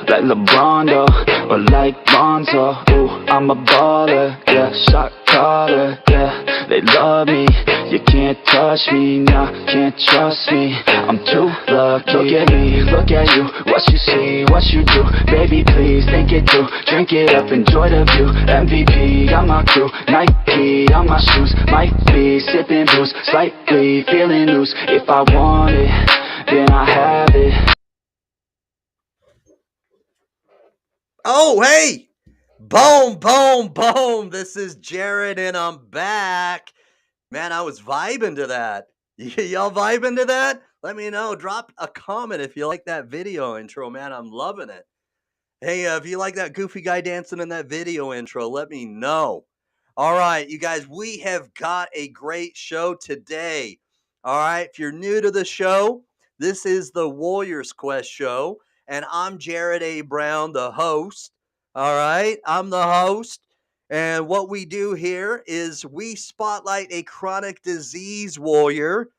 Like LeBron though, or like Lonzo. Ooh, I'm a baller, yeah, shot caller, yeah. They love me, you can't touch me, nah, can't trust me. I'm too lucky. Look at me, look at you, what you see, what you do. Baby, please think it through, drink it up, enjoy the view. MVP on my crew, Nike on my shoes. Might be sipping booze, slightly feeling loose. If I want it, then I have it. Oh, hey! Boom, boom, boom. This is Jared, and I'm back. Man, I was vibing to that. Y'all vibing to that? Let me know. Drop a comment if you like that video intro, man. I'm loving it. Hey, if you like that goofy guy dancing in that video intro, let me know. All right, you guys, we have got a great show today. All right, if you're new to the show, this is the Warriors Quest show. And I'm Jared A. Brown, the host. All right, I'm the host. And what we do here is we spotlight a chronic disease warrior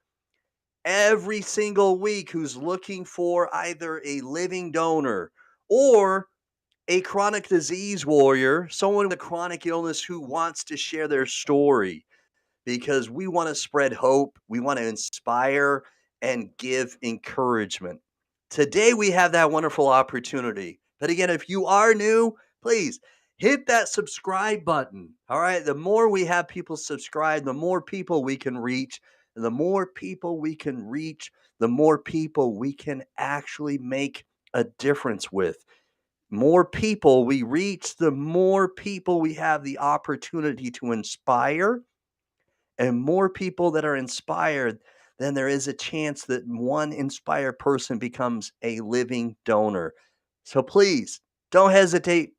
every single week who's looking for either a living donor or a chronic disease warrior, someone with a chronic illness who wants to share their story, because we want to spread hope, we want to inspire and give encouragement. Today, we have that wonderful opportunity. But again, if you are new, please hit that subscribe button. All right. The more we have people subscribe, the more people we can reach. And the more people we can reach, the more people we can actually make a difference with. More people we reach, the more people we have the opportunity to inspire. And more people that are inspired, then there is a chance that one inspired person becomes a living donor. So please, don't hesitate.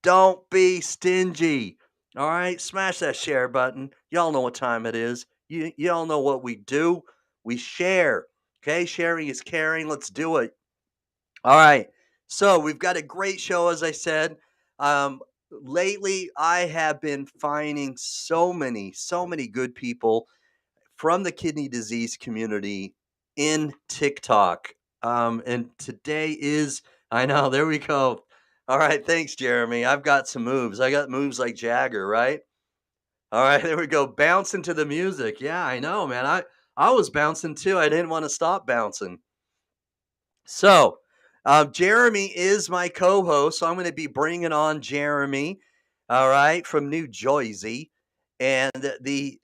Don't be stingy. All right? Smash that share button. Y'all know what time it is. Y'all know what we do. We share. Okay? Sharing is caring. Let's do it. All right. So we've got a great show, as I said. Lately, I have been finding so many good people from the kidney disease community in TikTok. And today is, I know, there we go. All right, thanks, Jeremy. I've got some moves. I got moves like Jagger, right? All right, there we go. Bouncing to the music. Yeah, I know, man. I was bouncing too. I didn't want to stop bouncing. So, Jeremy is my co-host, so I'm going to be bringing on Jeremy, all right, from New Jersey, and the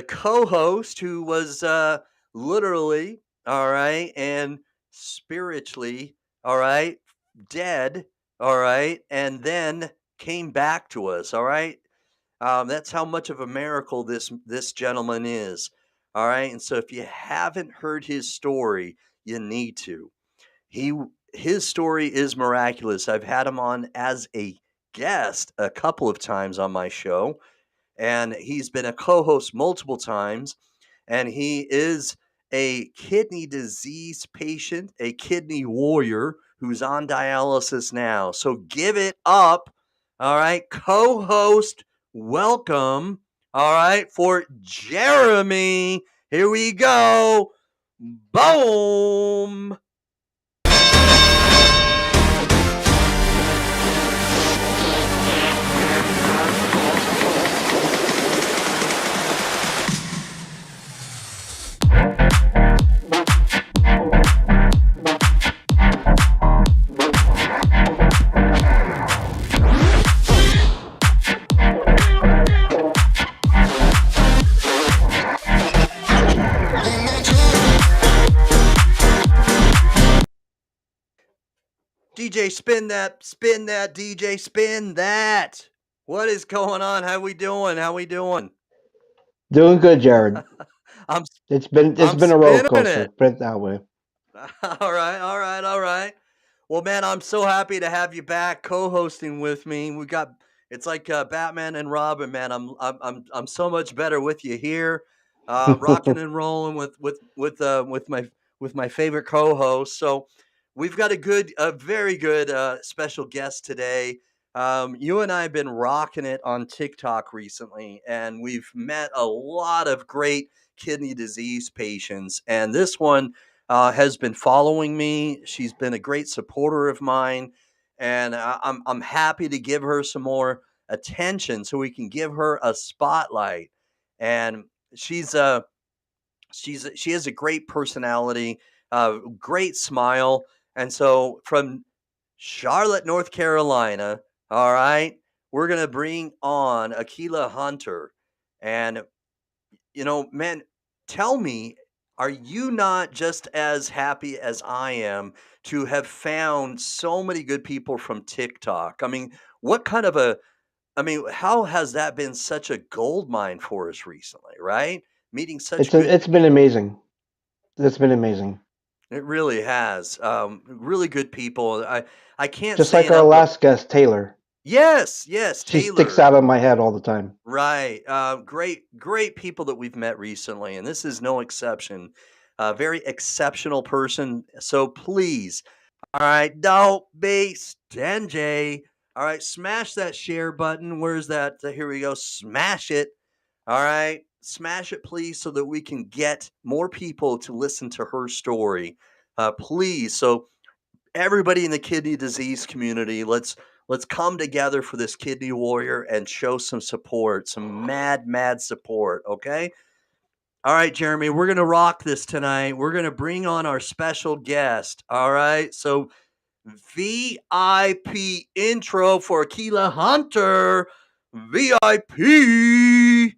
co-host who was literally, all right, and spiritually, all right, dead, all right, and then came back to us, all right. That's how much of a miracle this gentleman is, all right. And so, if you haven't heard his story, you need to. He his story is miraculous. I've had him on as a guest a couple of times on my show, and he's been a co-host multiple times, and he is a kidney disease patient, a kidney warrior who's on dialysis now. So give it up, all right, co-host, welcome, all right, for Jeremy. Here we go. Boom. DJ, spin that, DJ, spin that. What is going on? How we doing? Doing good, Jared. I'm It's been I'm a roller spinning coaster. it. Put it that way. All right. Well, man, I'm so happy to have you back co-hosting with me. It's like Batman and Robin, man. I'm so much better with you here, rocking and rolling with my favorite co-host. So we've got a very good special guest today. You and I have been rocking it on TikTok recently, and we've met a lot of great kidney disease patients. And this one has been following me. She's been a great supporter of mine, and I'm happy to give her some more attention so we can give her a spotlight. And she's she has a great personality, great smile, and so from Charlotte, North Carolina, all right, we're gonna bring on Akilah Hunter, and man, tell me, are you not just as happy as I am to have found so many good people from TikTok? I mean, what kind of how has that been such a gold mine for us recently, right? Meeting such good It's been people. amazing. It's been amazing. It really has. Really good people. I can't Just say like our enough. last guest, Taylor. Yes, She sticks Taylor. out of my head all the time. Right. Great people that we've met recently, and this is no exception. A very exceptional person. So please, all right, don't be stingy. All right, smash that share button. Where's that? Here we go. Smash it. All right, smash it, please, so that we can get more people to listen to her story. Please. So everybody in the kidney disease community, let's come together for this kidney warrior and show some support, some mad support. Okay. All right, Jeremy, we're gonna rock this tonight. We're gonna bring on our special guest. All right, so VIP intro for Akilah Hunter. VIP.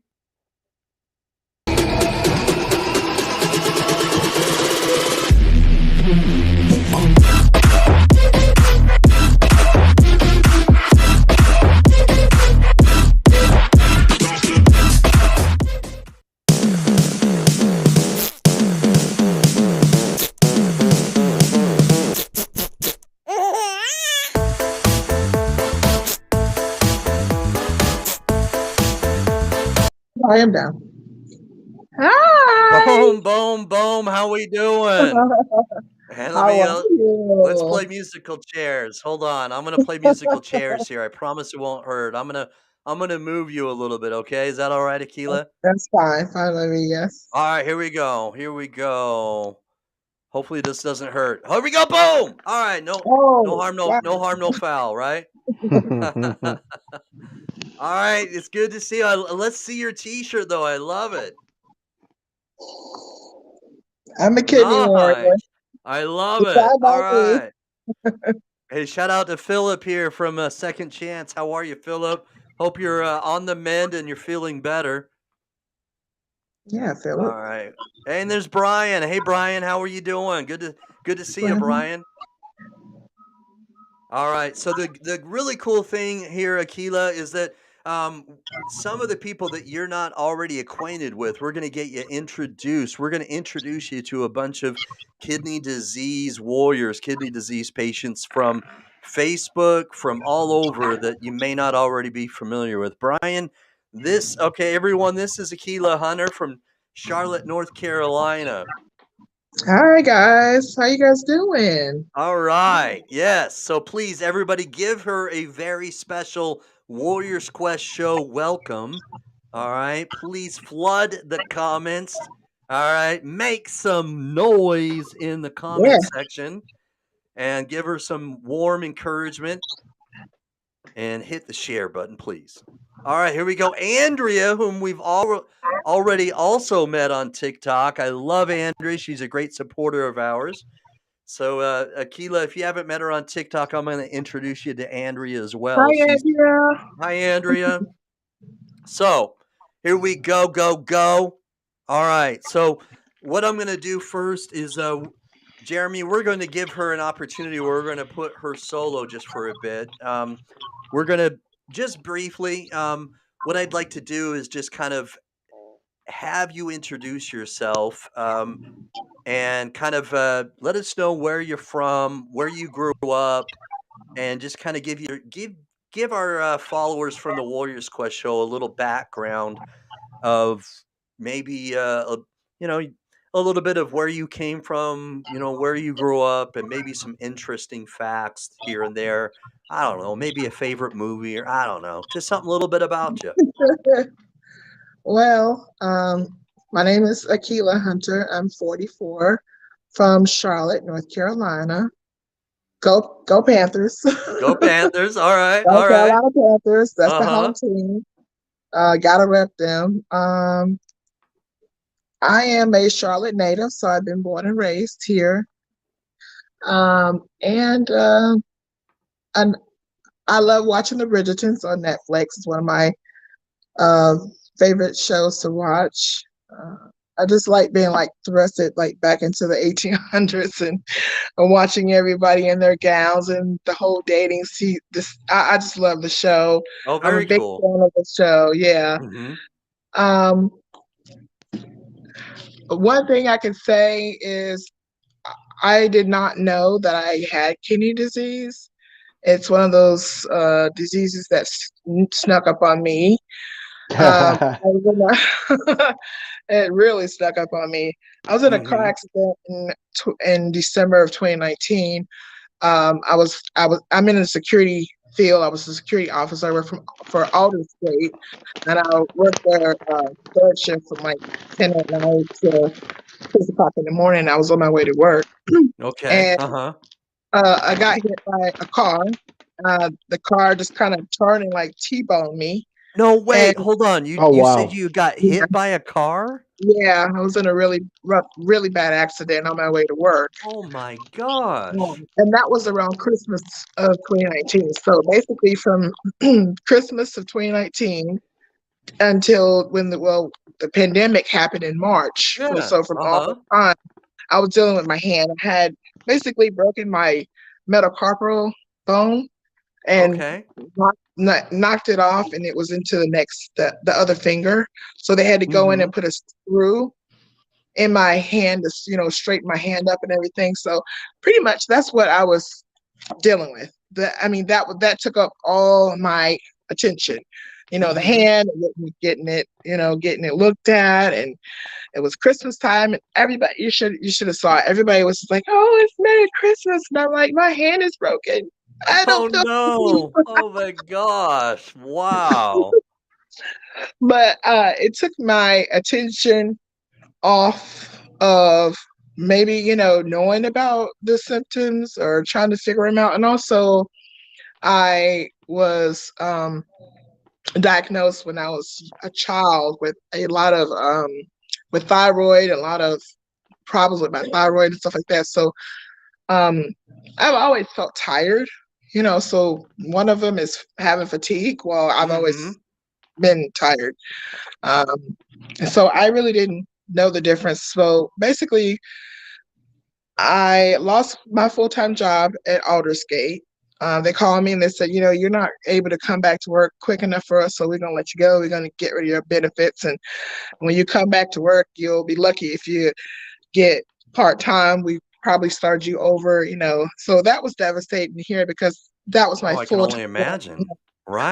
I am down. Hi. Boom. How we doing? And let's play musical chairs. Hold on. I'm gonna play musical chairs here. I promise it won't hurt. I'm gonna move you a little bit, okay? Is that all right, Akilah? That's fine. Fine by me, yes. All right, here we go. Hopefully this doesn't hurt. Here we go, boom! All right, no harm, no foul, right? All right, it's good to see you. Let's see your t-shirt though. I love it. I'm a kidney warrior. I love it. All right. Hey, shout out to Philip here from Second Chance. How are you, Philip? Hope you're on the mend and you're feeling better. Yeah, Philip. All right. And there's Brian. Hey, Brian, how are you doing? Good to see you, Brian. All right. So the really cool thing here, Akilah, is that some of the people that you're not already acquainted with, we're going to get you introduced. We're going to introduce you to a bunch of kidney disease warriors, kidney disease patients from Facebook, from all over that you may not already be familiar with. Brian, okay, everyone, this is Akilah Hunter from Charlotte, North Carolina. Hi guys, how you guys doing? All right. Yes. So please, everybody, give her a very special Warriors Quest show welcome. All right. Please flood the comments. All right. Make some noise in the Yeah. comment section and give her some warm encouragement and hit the share button, please. All right. Here we go. Andrea, whom we've already also met on TikTok. I love Andrea. She's a great supporter of ours. So, Akilah, if you haven't met her on TikTok, I'm going to introduce you to Andrea as well. Hi, Andrea. Hi, Andrea. So, here we go, go. All right. So, what I'm going to do first is, Jeremy, we're going to give her an opportunity where we're going to put her solo just for a bit. We're going to just briefly, what I'd like to do is just kind of have you introduce yourself. And kind of let us know where you're from, where you grew up, and just kind of give our followers from the Warriors Quest show a little background of maybe you know a little bit of where you came from, where you grew up, and maybe some interesting facts here and there. I don't know, maybe a favorite movie, or I don't know, just something a little bit about you. Well, my name is Akilah Hunter. I'm 44 from Charlotte, North Carolina. Go Panthers. Go Panthers! All right, Go all right. Carolina Panthers. That's the Uh-huh. home team. Gotta rep them. I am a Charlotte native, so I've been born and raised here. And I love watching the Bridgertons on Netflix. It's one of my uh, favorite shows to watch. I just like being like thrusted like back into the 1800s and watching everybody in their gowns and the whole dating scene. I just love the show. Oh, I'm a very big cool. fan of the show. Yeah. Mm-hmm. Um, one thing I can say is I did not know that I had kidney disease. It's one of those diseases that snuck up on me. It really snuck up on me. I was in a car Mm-hmm. accident in December of 2019. I'm in the security field. I was a security officer. I worked for Alden State, and I worked there third shift from like 10 at night to 6 o'clock in the morning. I was on my way to work, Okay. and Uh-huh. I got hit by a car. The car just kind of turned and like T-boned me. No, And wait, hold on. You Oh, you said wow. you got yeah, hit by a car? I was in a really rough, really bad accident on my way to work. Oh my gosh. And that was around Christmas of 2019. So basically, from Christmas of 2019 until the pandemic happened in March. Yeah. So from all Uh-huh. that time, I was dealing with my hand. I had basically broken my metacarpal bone and Okay. knocked it off, and it was into the other finger. So they had to go in Mm-hmm. and put a screw in my hand to straighten my hand up and everything. So pretty much that's what I was dealing with. That took up all my attention. The Mm-hmm. hand, getting it looked at, and it was Christmas time, and everybody you should have saw it. Everybody was just like, "Oh, it's Merry Christmas," and I'm like, "My hand is broken. I Oh don't feel happy." no. Oh my gosh. Wow. But it took my attention off of maybe knowing about the symptoms or trying to figure them out. And also I was diagnosed when I was a child with a lot of with thyroid, a lot of problems with my thyroid and stuff like that. So Um, I've always felt tired, so one of them is having fatigue. Well, I've always Mhm. been tired. So I really didn't know the difference. So basically, I lost my full-time job at Aldersgate. They called me and they said, you're not able to come back to work quick enough for us, so we're going to let you go. We're going to get rid of your benefits. And when you come back to work, you'll be lucky if you get part-time. We probably start you over, So that was devastating to hear because that was my Oh, I can only full-time job. imagine.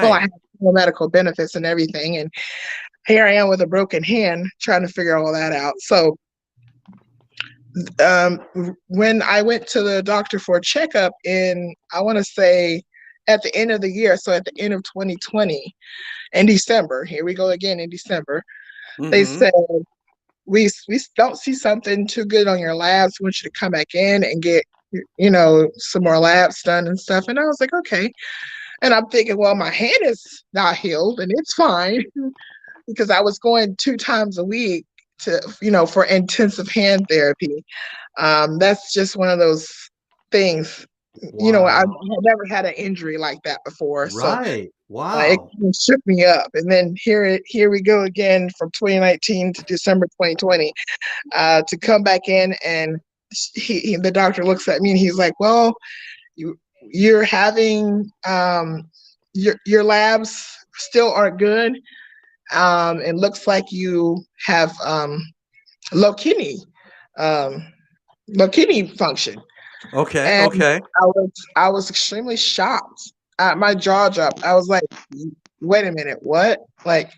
Well, I Right. had medical benefits and everything. And here I am with a broken hand trying to figure all that out. So um, when I went to the doctor for a checkup I want to say at the end of the year, so at the end of 2020, in December, here we go again in December, they Mhm. said, we don't see something too good on your labs. We want you to come back in and get, some more labs done and stuff. And I was like, okay. And I'm thinking, well, my hand is not healed and it's fine because I was going 2 times a week to, for intensive hand therapy. That's just one of those things. I've Wow. never had an injury like that before, so Right. it Wow. shook me up. And then here we go again from 2019 to December 2020 to come back in, and the doctor looks at me and he's like, "Well, you're having your labs still aren't good. It looks like you have low kidney." Um, low kidney function. Okay. And Okay. I was extremely shocked. My jaw dropped. I was like, wait a minute, what? Like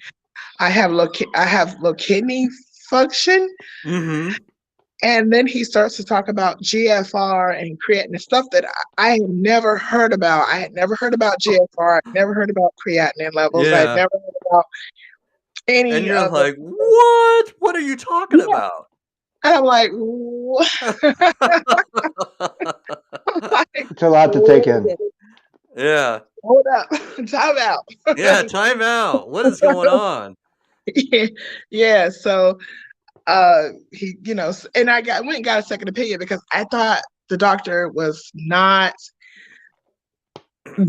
I have low kidney function? Mhm. And then he starts to talk about GFR and creatinine, stuff that I had never heard about. I had never heard about GFR. I'd never heard about creatinine levels. I had Yeah. never heard about And any you're of the, like, "What? What are you talking yeah. about?" And I'm like, what? Like, It's a lot to take in. Yeah. hold up, time out. Yeah, time out. What is going on? Yeah, yeah. So he, and went and got a second opinion because I thought the doctor was not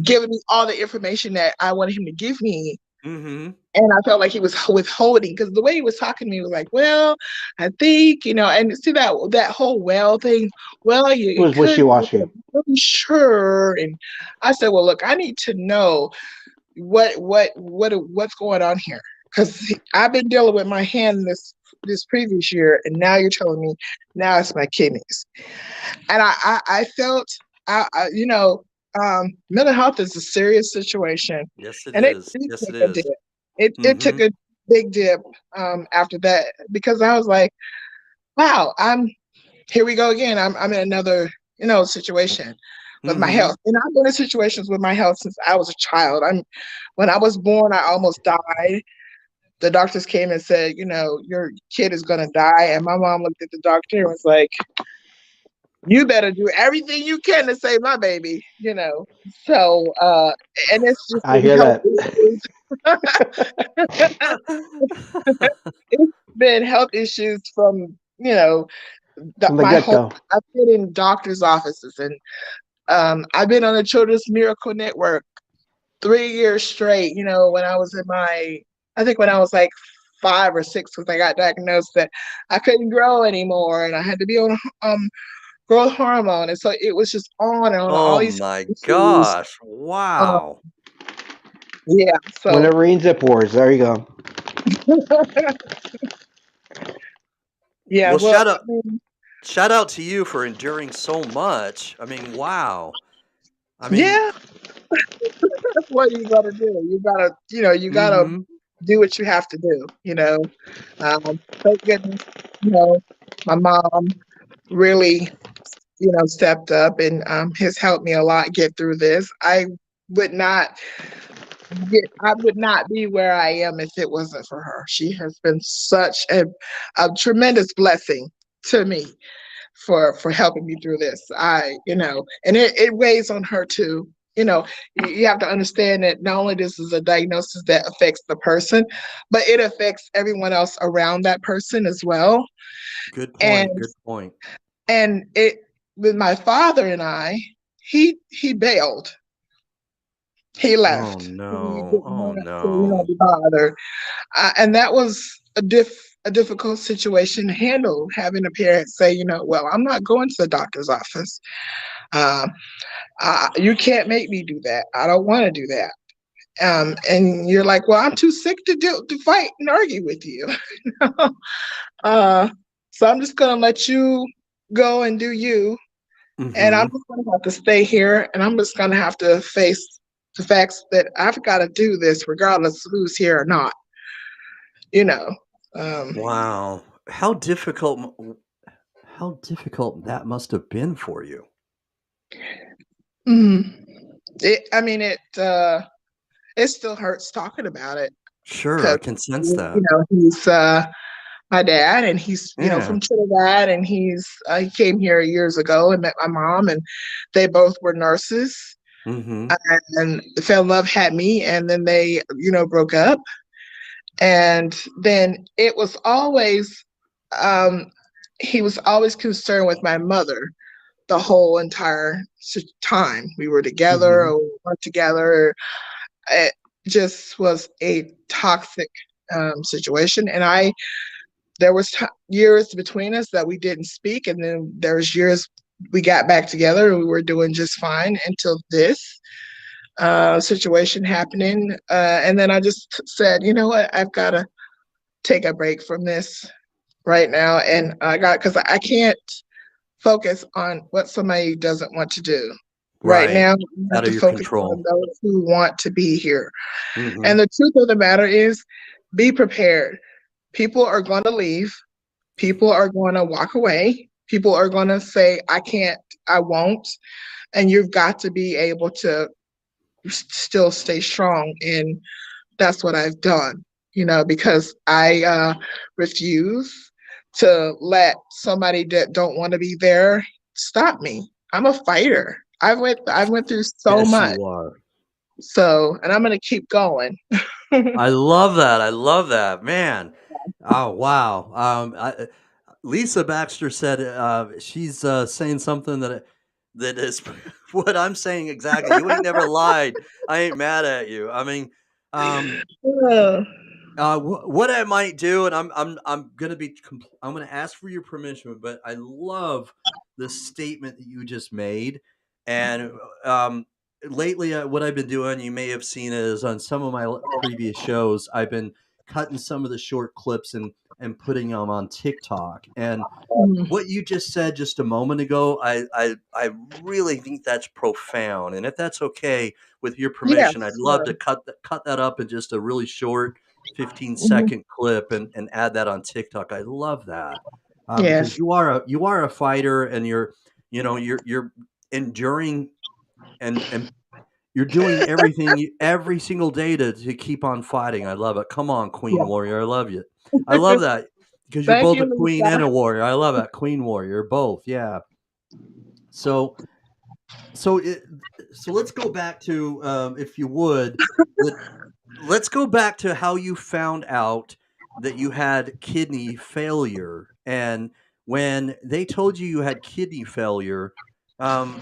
giving me all the information that I wanted him to give me. Mhm. And I felt like he was withholding because the way he was talking to me was like, well, I think, and see that whole well thing. Well, It it was could be, wishy-washy. I'm really sure. And I said, well, look, I need to know what's going on here because I've been dealing with my hand this previous year, and now you're telling me now it's my kidneys. And I felt mental health is a serious situation, Yes, it and it is. did Yes, it take a dip. is. It took Mhm. a big dip after that because I was like, wow, here we go again. I'm in another situation with my Mhm. health, and I've been in situations with my health since I was a child. When I was born, I almost died. The doctors came and said, your kid is gonna die, and my mom looked at the doctor and was like, you better do everything you can to save my baby. So and it's just I been hear health that. issues. It's been health issues from From the my whole. get-go. I've been in doctors' offices, and I've been on the Children's Miracle Network 3 years straight. When I was I think when I was like 5 or 6, because I got diagnosed that I couldn't grow anymore, and I had to be on growth hormone, and so it was just on and on, all Oh these my issues. gosh. Um, Wow. yeah, When so it rains, it pours. There you go. yeah, Well, well, shout out to you for enduring so much. I mean, wow. I mean, yeah, that's what you gotta do. You gotta mhm. do what you have to do. Thank goodness, my mom really, stepped up and has helped me a lot get through this. Would not I would not be where I am if it wasn't for her. She has been such a tremendous blessing to me for helping me through this. And it weighs on her too. You have to understand that not only this is a diagnosis that affects the person, but it affects everyone else around that person as well. Good point. And Good point. and it with my father and I, he bailed. He Oh left. He no. didn't Oh want us to, you know, no. be bothered. And that was a difficult situation to handle, having a parent say, you know, well, I'm not going to the doctor's office. Um, you can't make me do that. I don't want to do that. And you're like, well, I'm too sick to fight and argue with you. uh, so I'm just gonna let you go and do you, and I'm Mm-hmm. just gonna have to stay here, and I'm just gonna have to face the facts that I've got to do this regardless of who's here or not. You know. Um, Wow. How difficult that must have been for you. mm, I mean, it still hurts talking about it Sure, because I can sense you that. know he's my dad, and he's, you know, Yeah. from Trinidad, and he came here years ago and met my mom, and they both were nurses, Mm-hmm. and fell in love, had me, and then they, you know, broke up, and then it was always, um, he was always concerned with my mother the whole entire time we were together Mm-hmm. or we weren't together. It just was a toxic situation, and there was years between us that we didn't speak, and then there was years we got back together and we were doing just fine until this situation happening, and then I just said, you know what, I've got to take a break from this right now, and I got, because I can't focus on what somebody doesn't want to do right Right. now. You have Out to of your focus on control. those who want to be here, Mm-hmm. and the truth of the matter is, be prepared. People are going to leave. People are going to walk away. People are going to say, I can't, I won't. And you've got to be able to still stay strong. And that's what I've done, you know, because I refuse to let somebody that don't want to be there stop me. I'm a fighter. I went through so Yes, much. you are. So, and I'm going to keep going. I love that. I love that, man. Oh wow. Lisa Baxter said she's saying something that is what I'm saying exactly. You ain't never lied. I ain't mad at you. I mean, um, Uh, what I might do, and I'm gonna I'm gonna ask for your permission, but I love the statement that you just made, and um, lately, what I've been doing, you may have seen, is on some of my previous shows, I've been cutting some of the short clips and putting them on TikTok, and what you just said just a moment ago, I really think that's profound, and if that's okay with your permission, I'd yes. love to cut that up in just a really short 15 Mhm. second clip and add that on TikTok. I love that because Yes. you are a fighter, and you're enduring and you're doing everything every single day to keep on fighting. I love it. Come on, Queen Yeah. Warrior. I love you. I love that because you're Thank both you, a queen and Lisa. a warrior. I love that. Queen Warrior, both. Yeah. So so it, so let's go back to if you would let, let's go back to how you found out that you had kidney failure, and when they told you you had kidney failure, um,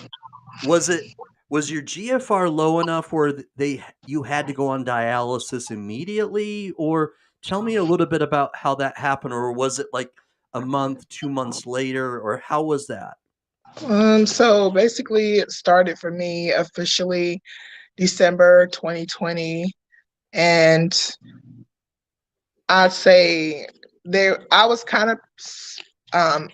was it was your GFR low enough where they you had to go on dialysis immediately, or tell me a little bit about how that happened, or was it like a month, 2 months later, or how was that? So basically, it started for me officially December 2020, and I'd say there I was kind of um,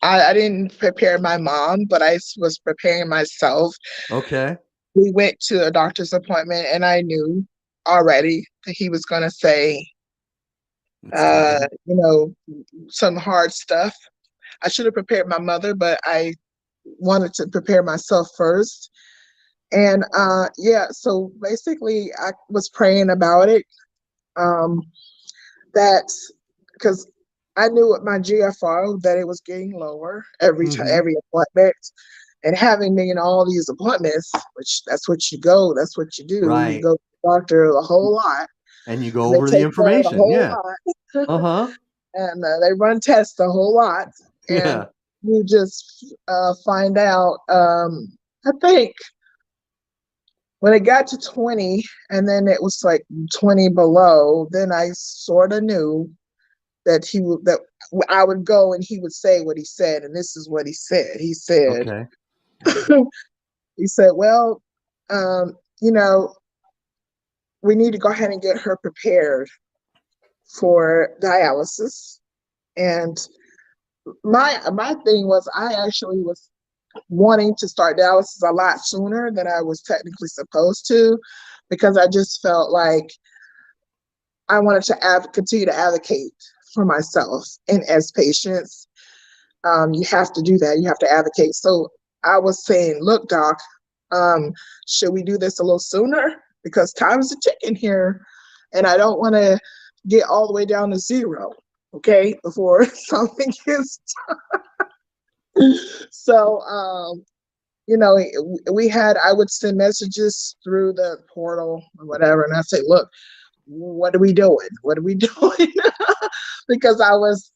I didn't prepare my mom, but was preparing myself. Okay, We went to a doctor's appointment, and I knew already that he was going to say, it's coming. you know, some hard stuff. I should have prepared my mother, but I wanted to prepare myself first. And yeah, so basically, I was praying about it. Um, that because I knew with my GFR that it was getting lower every time, Hmm. every appointment, and having me in all these appointments, which that's what you go, that's what you do. You Right, go to the doctor a whole lot, and you go and they over the take care of a information. whole Yeah. lot, Uh huh. and they run tests a whole lot, and Yeah. you just find out. I think when it got to 20, and then it was like 20 below, then I sort of knew that I would go and he would say what he said, and this is what he said. He said, Okay. he said, well, you know, we need to go ahead and get her prepared for dialysis. And my thing was, I actually was wanting to start dialysis a lot sooner than I was technically supposed to, because I just felt like I wanted to continue to advocate for myself. And as patients, you have to do that. You have to advocate. So I was saying, look, doc, should we do this a little sooner? Because time's a ticking here, and I don't want to get all the way down to 0, okay, before something gets done. So, you know, I would send messages through the portal or whatever, and I say, look, what are we doing? What are we doing? Because I was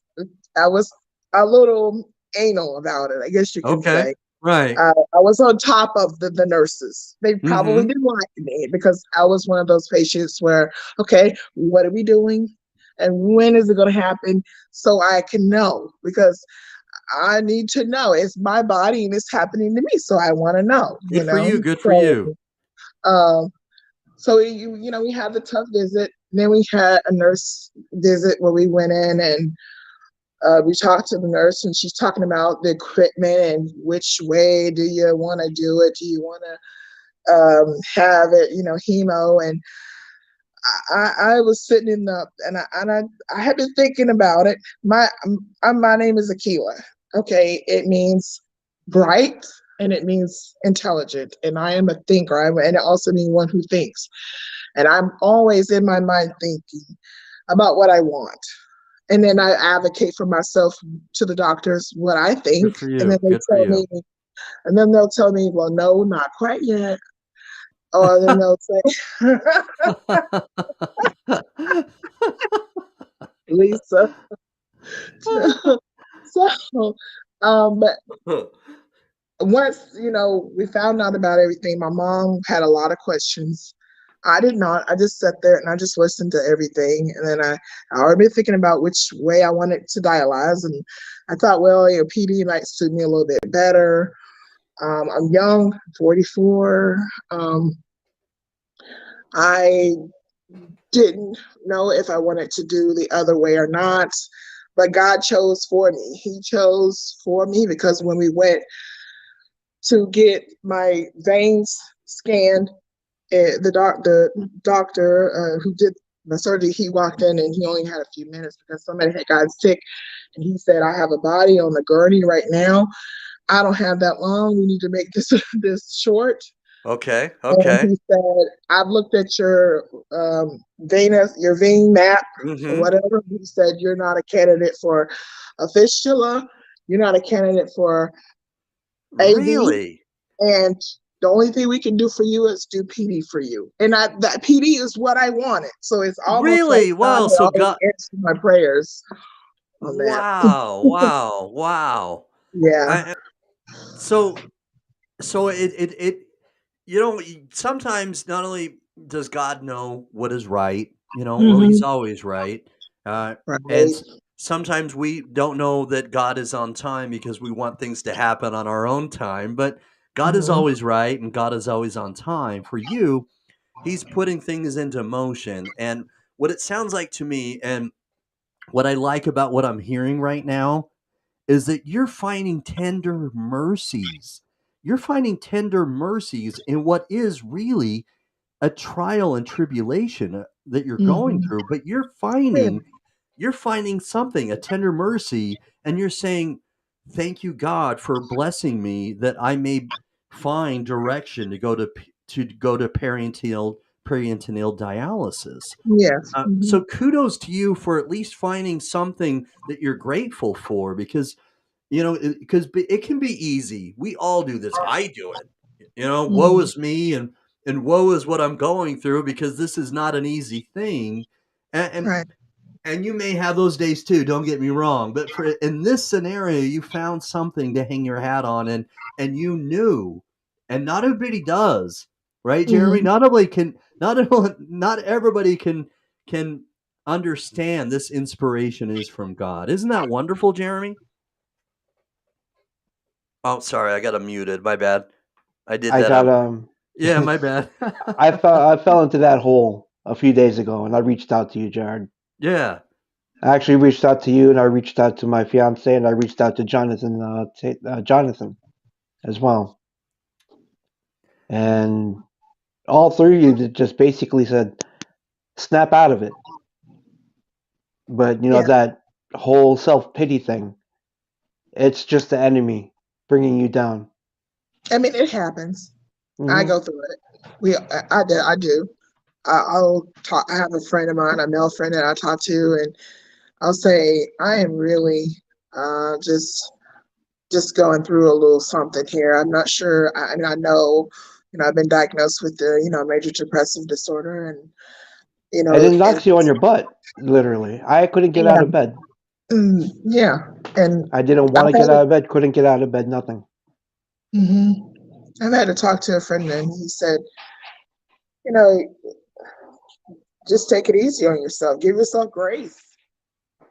a little anal about it, I guess you can Okay. say. Right. I was on top of the nurses. They probably Mm-hmm. didn't like me because I was one of those patients where, okay, what are we doing? And when is it going to happen? So I can know, because I need to know. It's my body and it's happening to me. So I want to know, you Good for know? you. Good for you. Um, so you know, we had the tough visit. Then we had a nurse visit where we went in and we talked to the nurse, and she's talking about the equipment and which way do you want to do it? Do you want to have it, you know, hemo? And I was sitting in the and I had been thinking about it. My name is Akilah. Okay, it means bright and it means intelligent, and I am a thinker. And it also means one who thinks. And I'm always in my mind thinking about what I want. And then I advocate for myself to the doctors what I Good think. for And then you. they Good for tell you. me, and then they'll tell me, well, no, not quite yet. Or then they'll say, Lisa. So, but once, you know, we found out about everything, my mom had a lot of questions. I did not. I just sat there and I just listened to everything. And then I already been thinking about which way I wanted to dialyze. And I thought, well, you know, PD might suit me a little bit better. I'm young, 44. I didn't know if I wanted to do the other way or not, but God chose for me. He chose for me because when we went to get my veins scanned, the doctor who did the surgery, he walked in and he only had a few minutes because somebody had gotten sick, and he said, I have a body on the gurney right now. I don't have that long. We need to make this this short. Okay. And Okay. he said, I've looked at your your vein map or Mm-hmm. whatever. He said, you're not a candidate for a fistula. You're not a candidate for AV. Really? And the only thing we can do for you is do PD for you. And that PD is what I wanted. So it's almost like Really? God Wow. had So already God. answered my prayers on that. Wow. Wow. Wow. Yeah. I, so it you know, sometimes not only does God know what is right, you know, well, he's Mm-hmm. always right. And Right. sometimes we don't know that God is on time because we want things to happen on our own time, but God is Mm-hmm. always right and God is always on time. For you, he's putting things into motion. And what it sounds like to me, and what I like about what I'm hearing right now, is that you're finding tender mercies. You're finding tender mercies in what is really a trial and tribulation that you're going Mm-hmm. through, but Yeah. you're finding something, a tender mercy, and you're saying, "Thank you, God, for blessing me that I may find direction to go to perianteal dialysis." Yes. Mm-hmm. So kudos to you for at least finding something that you're grateful for, because you know, because it can be easy. We all do this. I do it. You know, woe Mm-hmm. is me, and woe is what I'm going through, because this is not an easy thing. And Right. And you may have those days too, don't get me wrong, but in this scenario, you found something to hang your hat on, and you knew, and not everybody does, right, Jeremy? Mhm. Not everybody can understand this inspiration is from God. Isn't that wonderful, Jeremy? Oh, sorry, I got muted. My bad. I did I that. got Yeah, my bad. I fell into that hole a few days ago, and I reached out to you, Jared. Yeah. I actually reached out to you, and I reached out to my fiance, and I reached out to Jonathan as well, and all three of you just basically said, "Snap out of it." But Yeah. that whole self-pity thing, it's just the enemy bringing you down. I mean, it happens. I Hmm go through it. I do. I'll talk. I have a friend of mine, a male friend that I talk to, and I'll say, I am really uh, just just going through a little something here. I'm not sure. I mean, I know, I've been diagnosed with the, major depressive disorder, and And it and knocks you on your butt, literally. I couldn't get out yeah, of bed. yeah, and I didn't I've want to had get out of bed, couldn't get out of bed, nothing. hmm I've had to talk to a friend, and he said, you know, just take it easy on yourself. Give yourself grace.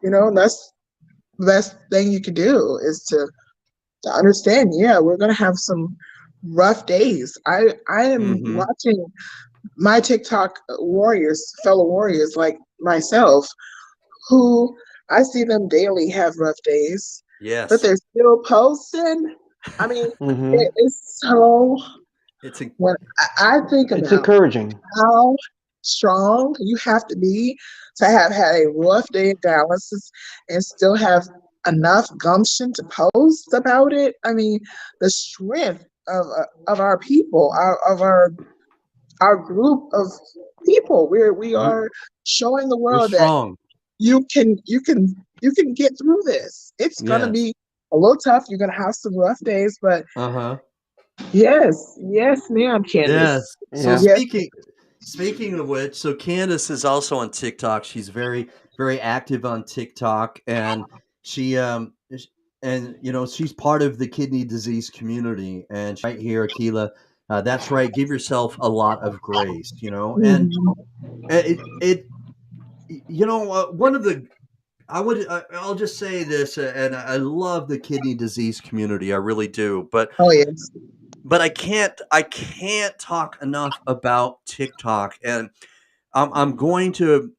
That's the best thing you can do is to understand. Yeah, we're gonna have some rough days. I am Mm-hmm. watching my TikTok fellow warriors like myself, who I see them daily have rough days, but Yes. they're still posting. I mean, Hmm it is so. It's a, When I think It's about encouraging. how strong you have to be to have had a rough day of dialysis and still have enough gumption to post about it. I mean, the strength of our people, our group of people, where we we, are showing the we're world that strong. you can get through this. It's gonna Yes. be a little tough. You're gonna have some rough days, but Uh-huh. yes, ma'am, Candace. Yes. So Yeah. Yes. speaking of which, so Candace is also on TikTok. She's very, very active on TikTok, and she and she's part of the kidney disease community. And right here, Akilah, that's right. Give yourself a lot of grace, and Mhm. it one of the I'll just say this, and I love the kidney disease community. I really do, Oh yes. but I can't talk enough about TikTok, and I'm going to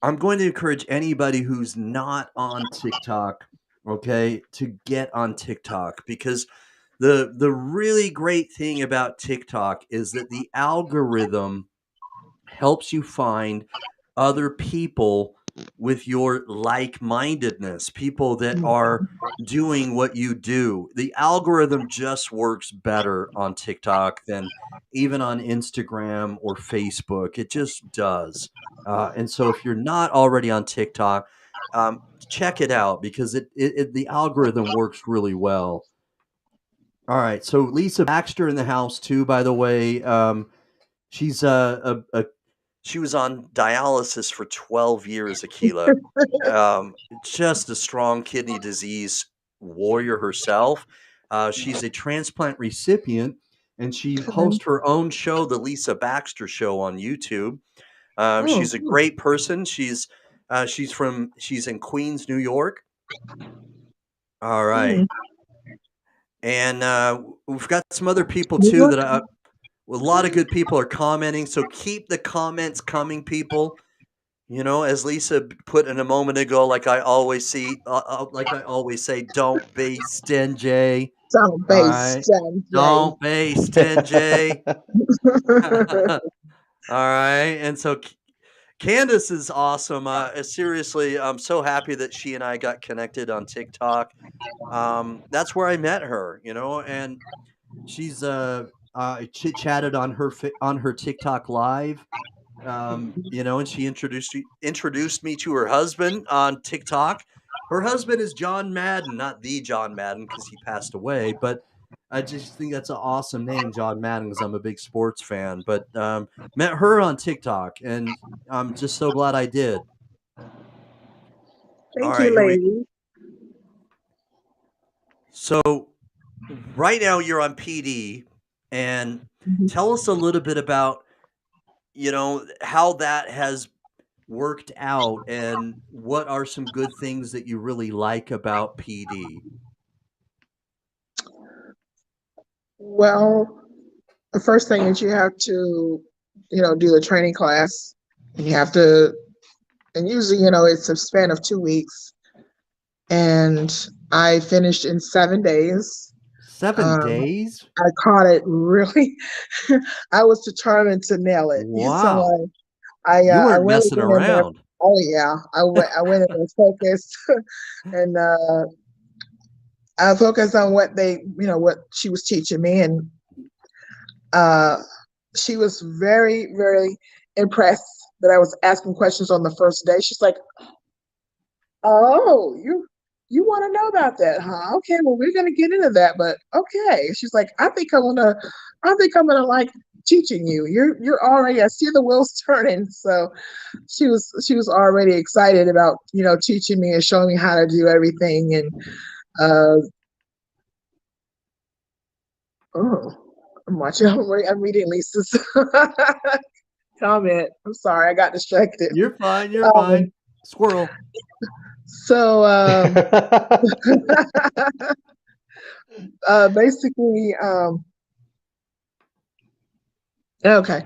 encourage anybody who's not on TikTok, okay, to get on TikTok, because the really great thing about TikTok is that the algorithm helps you find other people with your like-mindedness, people that are doing what you do. The algorithm just works better on TikTok than even on Instagram or Facebook. It just does. And so if you're not already on TikTok, check it out, because the algorithm works really well. All right. So Lisa Baxter in the house too, by the way. She's she was on dialysis for 12 years, Akilah. Just a strong kidney disease warrior herself. She's a transplant recipient, and she Mhm. hosts her own show, the Lisa Baxter Show, on YouTube. Oh, She's a great person. She's in Queens, New York. All right, mm. and we've got some other people New too York. that a lot of good people are commenting. So keep the comments coming, people. As Lisa put in a moment ago, like I always say, don't be stingy. South All Base, right, Jay. don't be stingy. All right, and so Candace is awesome. Seriously, I'm so happy that she and I got connected on TikTok. That's where I met her, and she's chit chatted on on her TikTok live. And she introduced me to her husband on TikTok. Her husband is John Madden, not the John Madden, because he passed away, but I just think that's an awesome name, John Madden, because I'm a big sports fan. But met her on TikTok, and I'm just so glad I did. All Thank right, you, here we. ladies. So right now you're on PD, and tell us a little bit about how that has worked out, and what are some good things that you really like about PD. Well, the first thing is you have to, do the training class. And you have to, and usually, it's a span of 2 weeks. And I finished in 7 days. 7 days? I caught it really. I was determined to nail it. Wow. So You I weren't really messing went in there. around. Oh yeah, I went in there focused, and I focused on what she was teaching me, and uh, she was very, very impressed that I was asking questions on the first day. She's like, "Oh, you want to know about that, huh? Okay, well, we're gonna get into that, but okay." She's like, I think I'm gonna like teaching you. You're already. I see the wheels turning." So she was already excited about teaching me and showing me how to do everything. And uh, oh, I'm watching. I'm reading Lisa's comment. I'm sorry, I got distracted. You're fine. You're Um, fine. Squirrel. so basically, okay.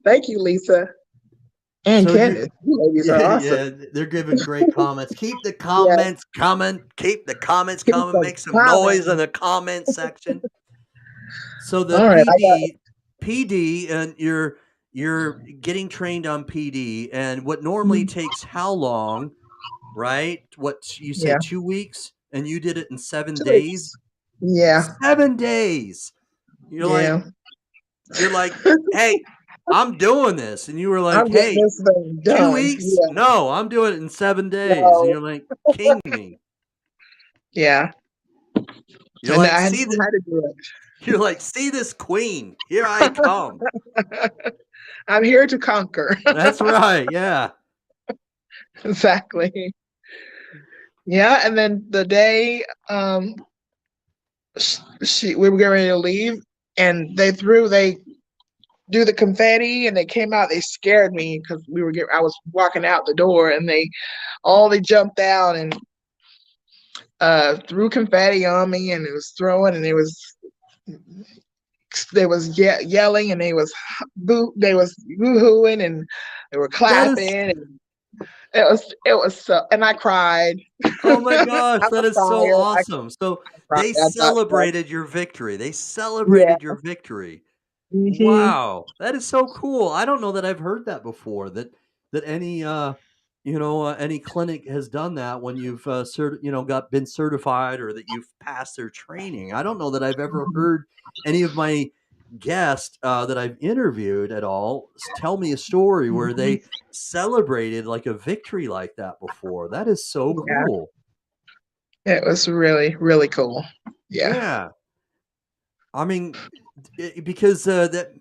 Thank you, Lisa and So you, Candace. You ladies are yeah, awesome. yeah, they're giving great comments. Keep the Yeah, comments coming. Keep the comments keep coming. them Make some noise in coming. the comment section. So the All right, I got. PD, and you're getting trained on PD, and what normally Mhm. takes how long, right? What you Yeah, said, 2 weeks, and you did it in 7 days. 2 weeks. Yeah, 7 days. You're like, yeah. you're like, hey, I'm doing this, and you were like, I'm getting hey, this thing two done. weeks? Yeah, No, I'm doing it in 7 days, and no, you're like, king me. yeah. You're And like, I had to see know the, how to do you're like, see this queen? Here I come. it. I'm here to conquer. That's right. Yeah. Exactly. Yeah, and then the day we were getting ready to leave, and they do the confetti, and they came out. They scared me because I was walking out the door, and they jumped out and threw confetti on me, and it was throwing, and yelling, and they was boo-hooing, and they were That is, clapping, and it was so, and I cried. oh my gosh, I'm that a is so crier. awesome. So I cried. they I thought so. celebrated your victory. They Yeah. celebrated your victory. Hmm. Wow, that is so cool. I don't know that I've heard that before. That any any clinic has done that when you've got been certified, or that you've passed their training. I don't know that I've ever heard any of my guests that I've interviewed at all tell me a story where they celebrated like a victory like that before. That is so Yeah, cool. it was really, really cool. Yeah. Yeah, I mean, because that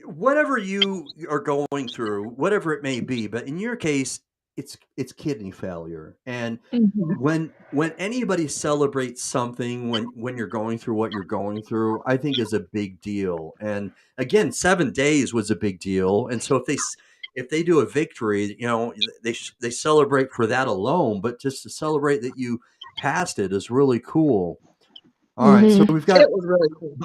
whatever you are going through, whatever it may be, but in your case, it's kidney failure. And Hmm. when anybody celebrates something when you're going through what you're going through, I think is a big deal. And again, 7 days was a big deal. And so if they do a victory, they celebrate for that alone. But just to celebrate that you passed it is really cool. All right, so Hmm. we've got. It was really cool.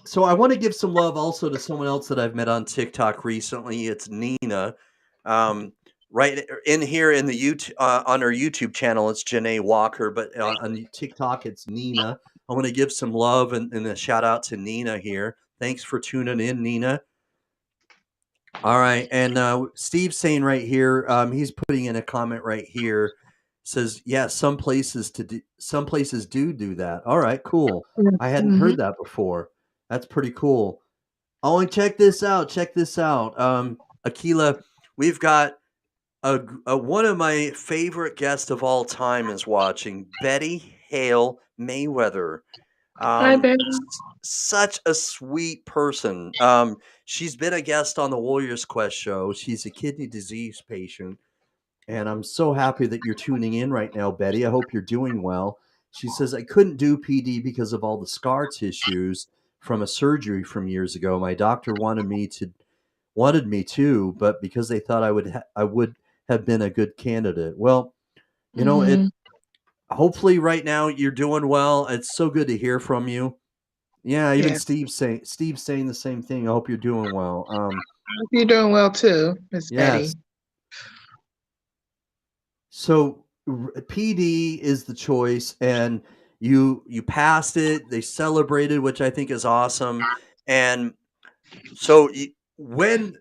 So I want to give some love also to someone else that I've met on TikTok recently. It's Nina. Um, right in here in the YouTube on her YouTube channel, it's Janae Walker, but on TikTok, it's Nina. I want to give some love and a shout out to Nina here. Thanks for tuning in, Nina. All right, and Steve's saying right here, he's putting in a comment right here. Says, yeah, some places do that. All right, cool. I hadn't Hmm. heard that before. That's pretty cool. Oh, and check this out. Check this out. Akilah, we've got one of my favorite guests of all time is watching, Betty Hale Mayweather. Hi, Um, baby. Such a sweet person. She's been a guest on the Warriors Quest show. She's a kidney disease patient. And I'm so happy that you're tuning in right now, Betty. I hope you're doing well. She says, I couldn't do PD because of all the scar tissues from a surgery from years ago. My doctor wanted me to, but because they thought I would have been a good candidate. Well, it Hmm. hopefully right now you're doing well. It's so good to hear from you. Yeah, even Yeah. Steve's saying the same thing. I hope you're doing well. Hope you're doing well too, Miss Yes. Betty. So PD is the choice, and you passed it. They celebrated, which I think is awesome. And so when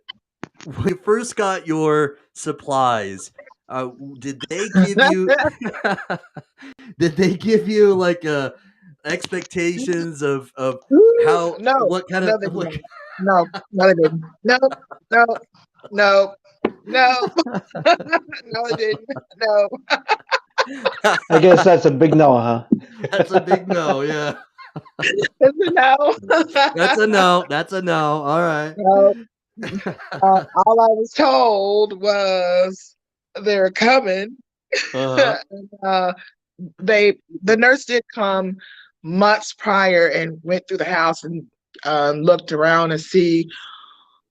when you first got your supplies, did they give you did they give you like expectations of Ooh, how no, what kind no, of they like didn't. No, no, they didn't. No, no, no, no, no, they didn't. No, I guess that's a big no, huh? That's a big no, yeah. no, That's a no. That's a no. All right. no. All I was told was they're coming. Uh-huh. And, the nurse did come months prior and went through the house and looked around and see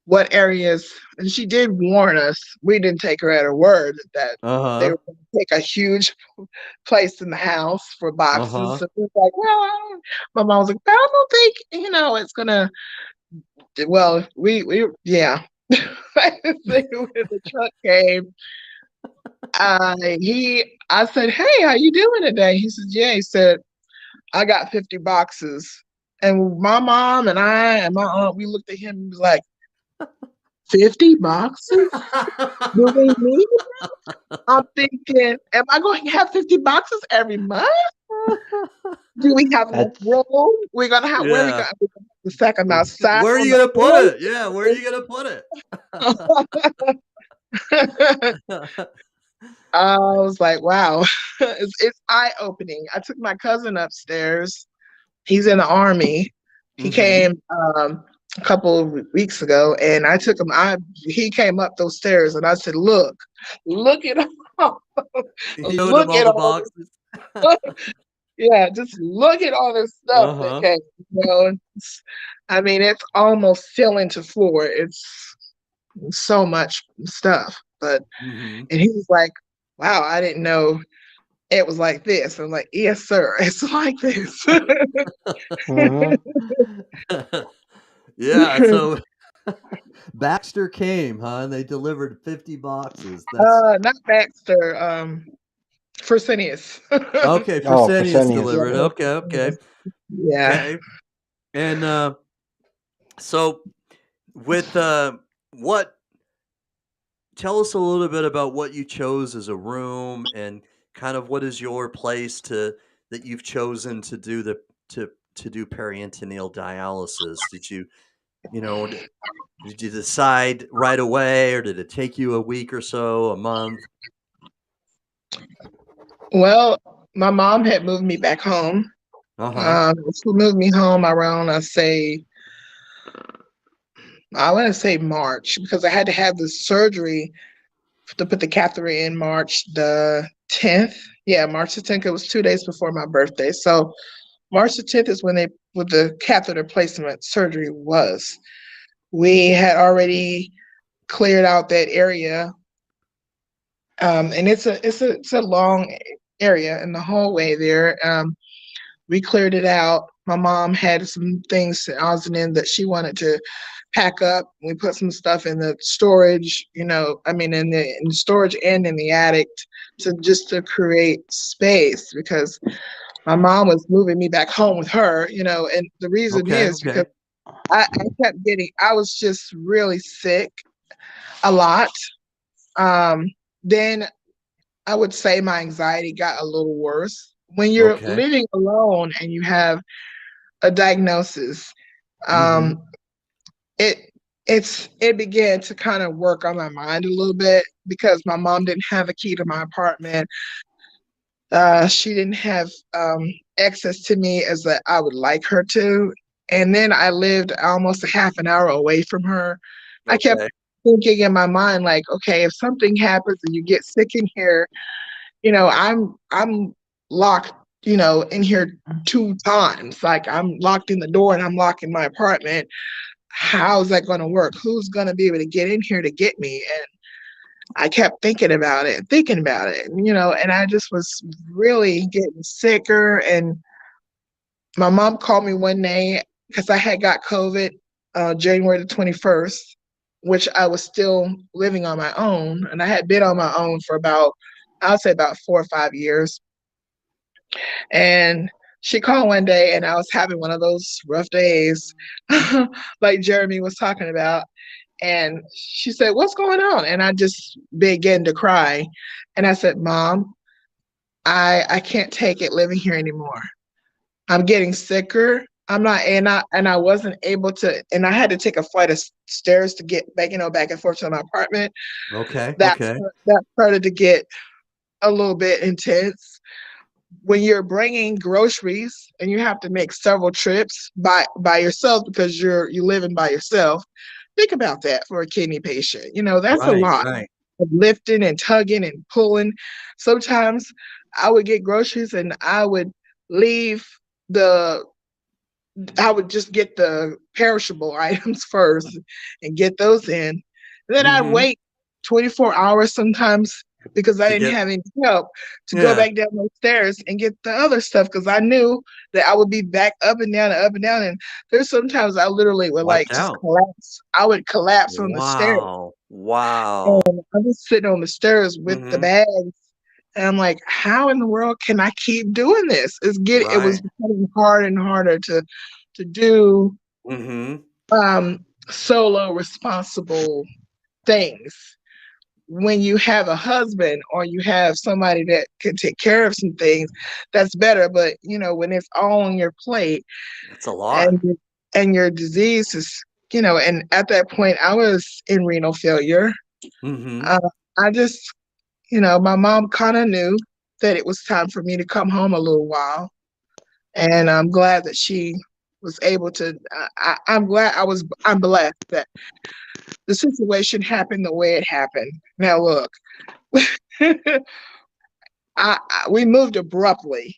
what areas, and she did warn us. We didn't take her at her word that they Uh-huh. were going to take a huge place in the house for boxes. Uh-huh. So we was like, well, my mom was like, I don't think it's gonna. Well, we yeah. When the truck came, I said, hey, how you doing today? He said, yeah. He said, I got 50 boxes. And my mom and I and my aunt, we looked at him and was like, 50 boxes? Do we need it? I'm thinking, am I going to have 50 boxes every month? Do we have enough That's room? We're gonna have where we Yeah. got the second outside Where are on you the gonna put porch. it? Yeah, where are you gonna put it? I was like, wow, it's eye opening. I took my cousin upstairs. He's in the army. He Mm-hmm. came a couple of weeks ago, and I took him. He came up those stairs, and I said, look at all, He showed him look all at the all boxes. this. Yeah, just look at all this stuff that Uh-huh. came. I mean, it's almost ceiling to floor. It's so much stuff. But Mm-hmm. and he was like, "Wow, I didn't know it was like this." I'm like, "Yes, sir, it's like this." mhm. Yeah, so Baxter came, huh? And they delivered 50 boxes. That's Not Baxter. Fresenius. okay. Oh, Fresenius Fresenius. delivered. Yeah, Okay, okay, yeah. okay. And so with what tell us a little bit about what you chose as a room and kind of what is your place to that you've chosen to do to do perioneal dialysis. Did you you know did you decide right away, or did it take you a week or so, a month? Well, my mom had moved me back home. Uh-huh. She moved me home around, I want to say March, because I had to have the surgery to put the catheter in March the 10th. Yeah, March the 10th. It was 2 days before my birthday. So March the 10th is when the catheter placement surgery was. We had already cleared out that area. And it's a long area in the hallway there. We cleared it out. My mom had some things I was in that she wanted to pack up. We put some stuff in the storage, I mean, in the storage and in the attic to create space, because my mom was moving me back home with her, and the reason Okay, is because okay. I was just really sick a lot. Um, then I would say my anxiety got a little worse. When you're Okay. living alone and you have a diagnosis, Mm-hmm. um, it it began to kind of work on my mind a little bit, because my mom didn't have a key to my apartment. She didn't have access to me as I would like her to. And then I lived almost a half an hour away from her. I kept Okay. thinking in my mind, like, okay, if something happens and you get sick in here, I'm locked, in here 2 times. Like I'm locked in the door and I'm locked in my apartment. How's that going to work? Who's going to be able to get in here to get me? And I kept thinking about it, and I just was really getting sicker. And my mom called me one day because I had got COVID January the 21st, which I was still living on my own. And I had been on my own for I'll say about 4 or 5 years. And she called one day and I was having one of those rough days, like Jeremy was talking about. And she said, "What's going on?" And I just began to cry. And I said, "Mom, I can't take it living here anymore. I'm getting sicker. I'm not, and I wasn't able to, and I had to take a flight of stairs to get back, back and forth to my apartment. Okay. That Okay. that started to get a little bit intense. When you're bringing groceries and you have to make several trips by yourself because you living by yourself, think about that for a kidney patient. That's a Right. lot Right. of lifting and tugging and pulling. Sometimes I would get groceries and leave the I would just get the perishable items first and get those in. Then I'd Mm-hmm. wait 24 hours sometimes because I To didn't get, have any help to go yeah. back down those stairs and get the other stuff because I knew that I would be back up and down and up and down. And there's sometimes I literally would like Wiped just out. collapse. I would collapse on the stairs. Wow. Wow. And I was sitting on the stairs with the Mm-hmm. bags. And I'm like, how in the world can I keep doing this? It was Right. becoming harder and harder to do Mm-hmm. solo responsible things. When you have a husband or you have somebody that can take care of some things, that's better. But when it's all on your plate That's a lot. and your disease is, and at that point I was in renal failure. Mm-hmm. Uh, I just, my mom kind of knew that it was time for me to come home a little while, and I'm glad that she was able to. I'm blessed that the situation happened the way it happened. Now look, we moved abruptly,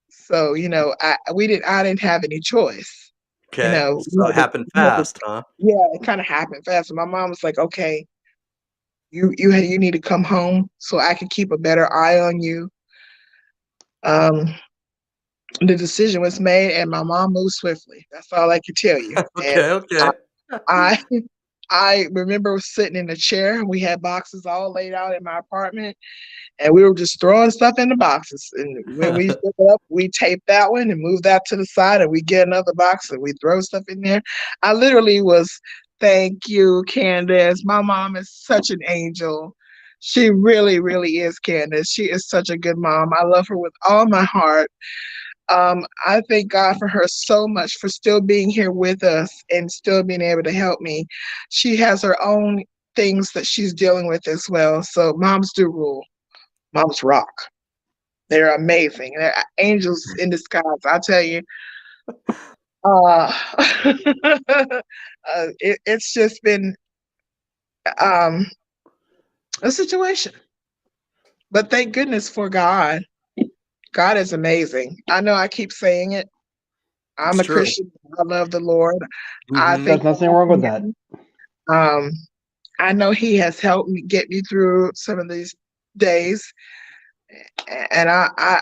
so I didn't have any choice. Okay. So it happened We had to, fast, huh? yeah, it kind of happened fast. And my mom was like, "Okay, you need to come home so I can keep a better eye on you." Um, the decision was made, and my mom moved swiftly. That's all I can tell you. And Okay. Okay. I I remember sitting in a chair and we had boxes all laid out in my apartment and we were just throwing stuff in the boxes. And when we pick it up, we tape that one and move that to the side and we get another box and we throw stuff in there. I literally was, thank you, Candace. My mom is such an angel. She really, really is, Candace. She is such a good mom. I love her with all my heart. I thank God for her so much for still being here with us and still being able to help me. She has her own things that she's dealing with as well. So moms do rule. Moms rock. They're amazing. They're angels in disguise. I tell you. Uh, it's just been um, a situation. But thank goodness for God. God is amazing. I know I keep saying it. I'm It's a true. Christian. I love the Lord. I Mm-hmm. thank There's nothing God wrong for with that. him. Um, I know he has helped me get me through some of these days, and I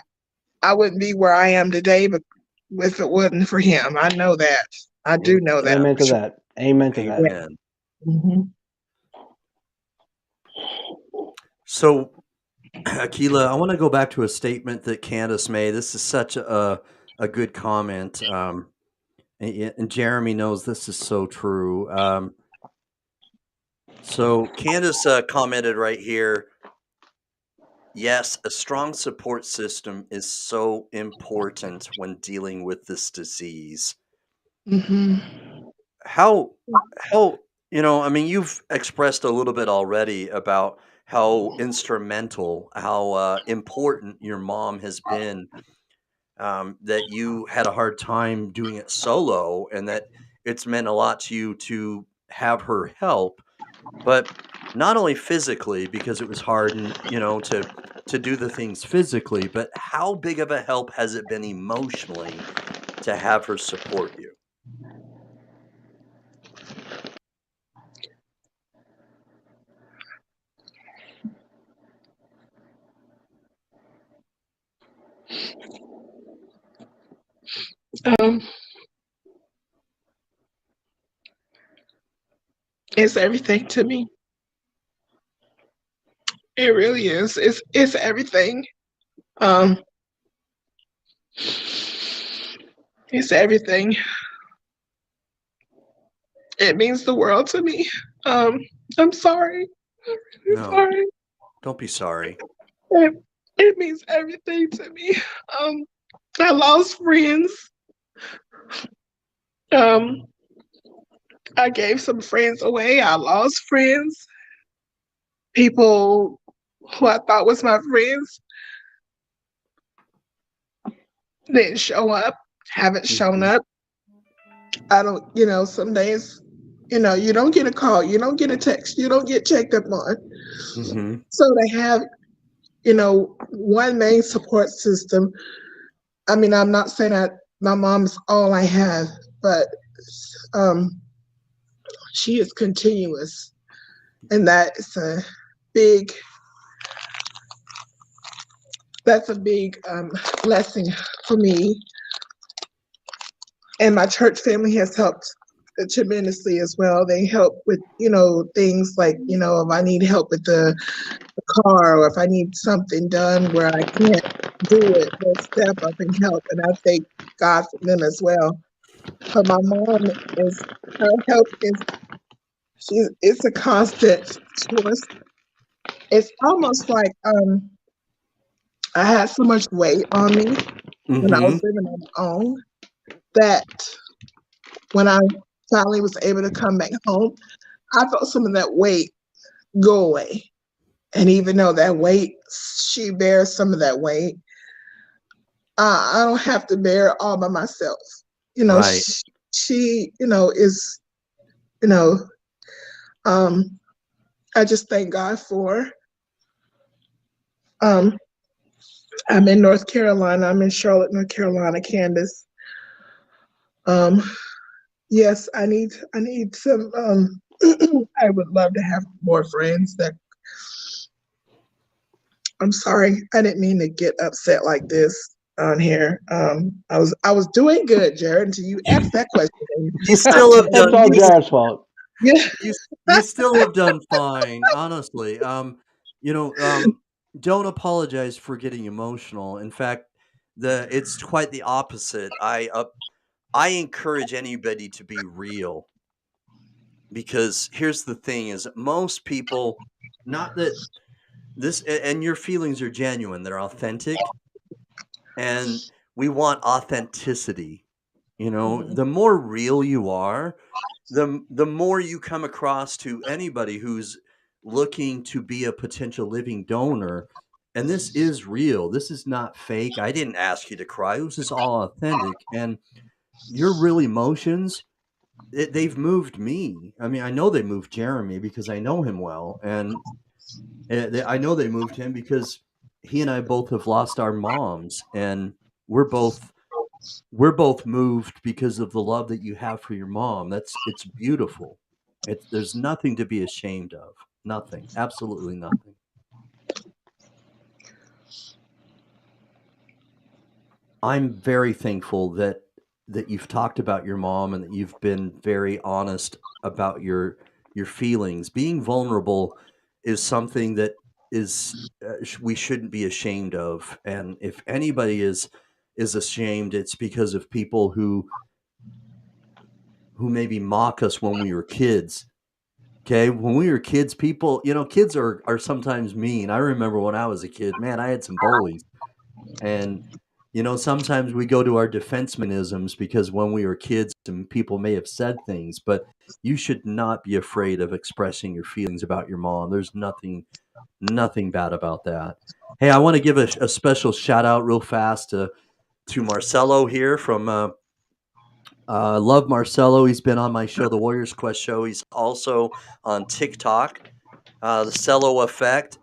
wouldn't be where I am today, but if it wasn't for him, I know that. I do know that Amen for to sure. that. Amen to that. Yeah. Amen. hmm So, Akilah, I want to go back to a statement that Candace made. This is such a good comment. And Jeremy knows this is so true. So Candace commented right here, yes, a strong support system is so important when dealing with this disease. hmm How, I mean, you've expressed a little bit already about how instrumental, how important your mom has been, that you had a hard time doing it solo and that it's meant a lot to you to have her help. but not only physically because it was hard and to do the things physically, but how big of a help has it been emotionally to have her support you? Um, it's everything to me. It really is. It's everything. Um, it's everything. It means the world to me. Um, I'm sorry. I'm really No, sorry. don't be sorry. It, it means everything to me. Um, I lost friends. Um, I gave some friends away. I lost friends. People who I thought was my friends didn't show up, haven't shown up. I don't, some days, you don't get a call, you don't get a text, you don't get checked up on. Mm-hmm. So to have, one main support system. I mean, I'm not saying that my mom's all I have, but um, she is continuous. And big, that's a big blessing for me. And my church family has helped tremendously as well. They help with, things like, if I need help with the car or if I need something done where I can't do it, they'll step up and help. And I thank God for them as well. But my mom is, her help is, it's a constant source. It's almost like I had so much weight on me when I Mm-hmm. was living on my own that when I finally was able to come back home, I felt some of that weight go away. And even though that weight, she bears some of that weight, I don't have to bear it all by myself. Right. She is, you know, um, I just thank God for. Um, I'm in North Carolina. I'm in Charlotte, North Carolina, Candace. Um, yes, I need some. I would love to have more friends. I'm sorry, I didn't mean to get upset like this on here. I was doing good, Jared, until you asked that question. You still have It's done all you Jared's fault. Yeah. you still have done fine, honestly. You know, don't apologize for getting emotional. In fact, it's quite the opposite. I encourage anybody to be real because here's the thing: is that most people, not that and your feelings are genuine, they're authentic, and we want authenticity. Mhm. The more real you are, the more you come across to anybody who's looking to be a potential living donor. And this is real. This is not fake. I didn't ask you to cry. This is all authentic. And your real emotions, they've moved me. I mean, I know they moved Jeremy because I know him well. And I know they moved him because he and I both have lost our moms. And we're both we're both moved because of the love that you have for your mom. It's beautiful. There's nothing to be ashamed of. Nothing. Absolutely nothing. I'm very thankful that you've talked about your mom and that you've been very honest about your feelings. Being vulnerable is something that is we shouldn't be ashamed of. And if anybody is ashamed, it's because of people who maybe mock us when we were kids. Okay, when we were kids, people, kids are sometimes mean. I remember when I was a kid, man, I had some bullies, and sometimes we go to our defensemenisms because when we were kids, and people may have said things, but you should not be afraid of expressing your feelings about your mom. There's nothing bad about that. Hey, I want to give a special shout out real fast to Marcelo here from Love Marcelo. He's been on my show, the Warriors Quest show. He's also on TikTok, the Cello Effect.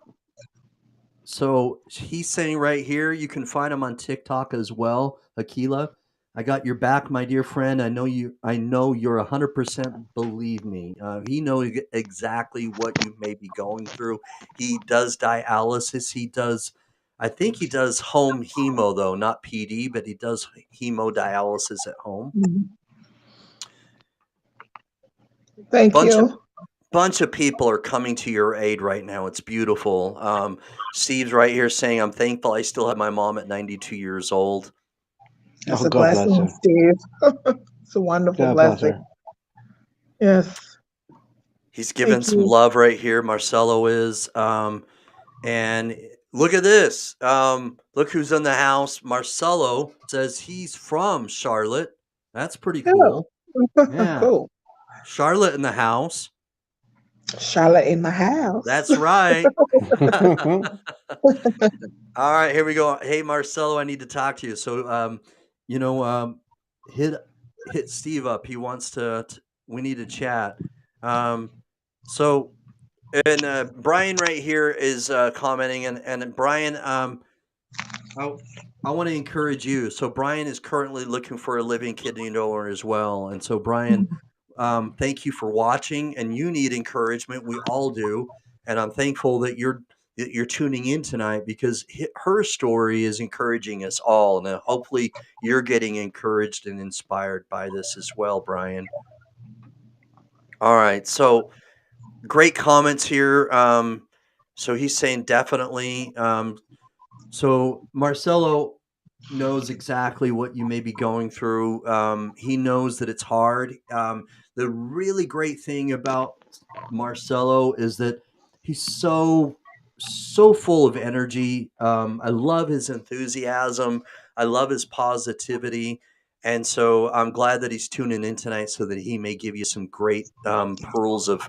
So he's saying right here, you can find him on TikTok as well, Akilah. I got your back, my dear friend. I know you. I know you're 100%. Believe me. He knows exactly what you may be going through. He does dialysis. He does. I think he does home hemo though, not PD, but he does hemodialysis at home. Thank you. Bunch of people are coming to your aid right now. It's beautiful. Steve's right here saying, "I'm thankful I still have my mom at 92 years old." That's Oh, a God bless blessing, her. Steve. It's a wonderful God bless blessing. her. Yes. He's giving Thank some you. love right here. Marcelo is. And look at this. Look who's in the house. Marcelo says he's from Charlotte. That's pretty cool. Yeah. Cool. Charlotte in the house. Charlotte in the house. That's right. All right, here we go. Hey, Marcelo, I need to talk to you. So, hit Steve up. He wants to. We need to chat. So, and Brian right here is commenting, and Brian, I want to encourage you. So, Brian is currently looking for a living kidney donor as well, and so Brian, thank you for watching. And you need encouragement. We all do, and I'm thankful that you're tuning in tonight because her story is encouraging us all, and hopefully you're getting encouraged and inspired by this as well, Brian. All right, so great comments here. So he's saying definitely. So Marcelo knows exactly what you may be going through. He knows that it's hard. The really great thing about Marcelo is that he's so full of energy. I love his enthusiasm. I love his positivity. And so I'm glad that he's tuning in tonight so that he may give you some great pearls of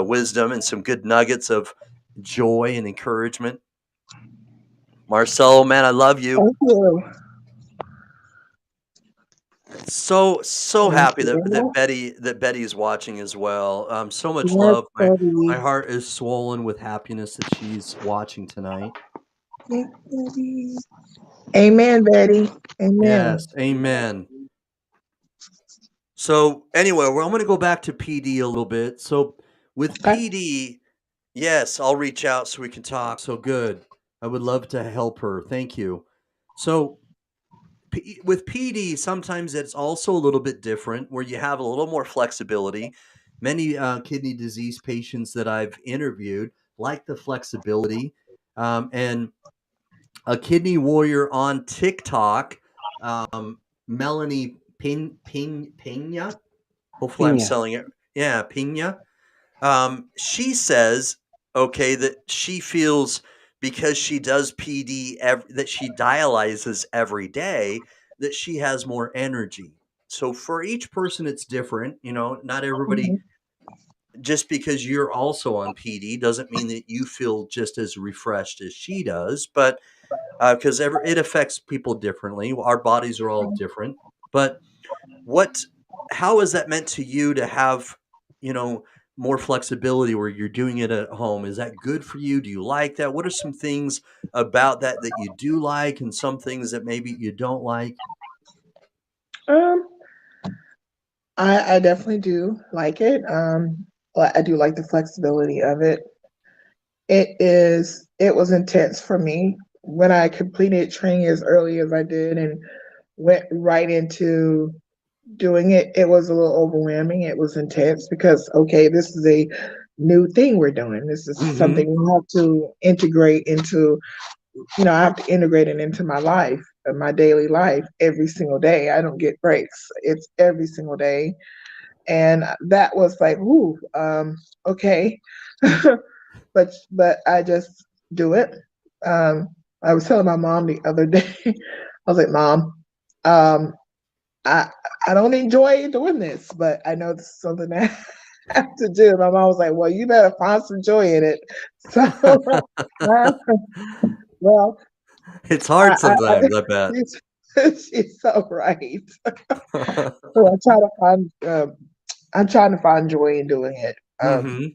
wisdom and some good nuggets of joy and encouragement. Marcelo, man, I love you. Thank you. So Thank happy you. that Betty is watching as well. So much Yes, love. My Betty. heart is swollen with happiness that she's watching tonight. Yes, Betty. Amen, Betty. Amen. Yes, amen. So anyway, I'm going to go back to PD a little bit. So with Okay. PD, yes, I'll reach out so we can talk. So good. I would love to help her. Thank you. So with PD, sometimes it's also a little bit different where you have a little more flexibility. Many kidney disease patients that I've interviewed like the flexibility. And a kidney warrior on TikTok, Melanie Pena. Hopefully I'm Pena. selling it. Yeah, Pena. She says, okay, that she feels because she does PD, that she dialyzes every day, that she has more energy. So for each person, it's different. Not everybody, just because you're also on PD doesn't mean that you feel just as refreshed as she does, but because it affects people differently. Our bodies are all different. But how is that meant to you to have, more flexibility where you're doing it at home? Is that good for you? Do you like that? What are some things about that you do like and some things that maybe you don't like? I definitely do like it. But I do like the flexibility of it. It was intense for me when I completed training as early as I did and went right into doing it. It was a little overwhelming. It was intense because, okay, this is a new thing we're doing. This is something we have to integrate into, I have to integrate it into my life, my daily life every single day. I don't get breaks. It's every single day. And that was like, ooh, okay. but I just do it. I was telling my mom the other day, I was like, Mom, I don't enjoy doing this, but I know this is something that I have to do. My mom was like, well, you better find some joy in it. So, well, it's hard sometimes, I bet. She's so right. So I'm trying to find joy in doing it. Mm-hmm.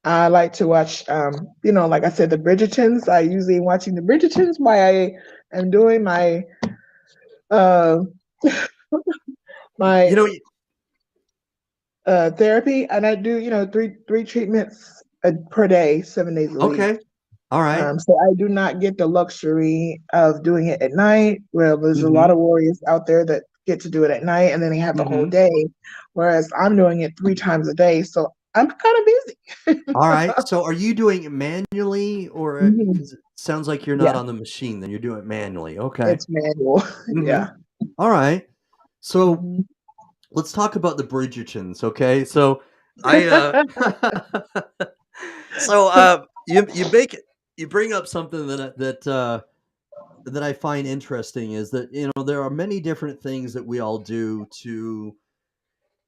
I like to watch, like I said, the Bridgertons. I usually watching the Bridgertons while I am doing uh, You my know, therapy, and I do, three treatments per day, 7 days a week. okay. All right. So I do not get the luxury of doing it at night. Well, there's a lot Mm-hmm. of warriors out there that get to do it at night, and then they have the whole Mm-hmm. day, whereas I'm doing it 3 times a day. So I'm kind of busy. All right. So are you doing it manually or Mhm. because it sounds like you're not Yeah, on the machine, then you're doing it manually. Okay. it's manual. Mm-hmm. Yeah. All right. So Mhm. let's talk about the Bridgertons, okay? So I so you bring up something that I find interesting is that there are many different things that we all do to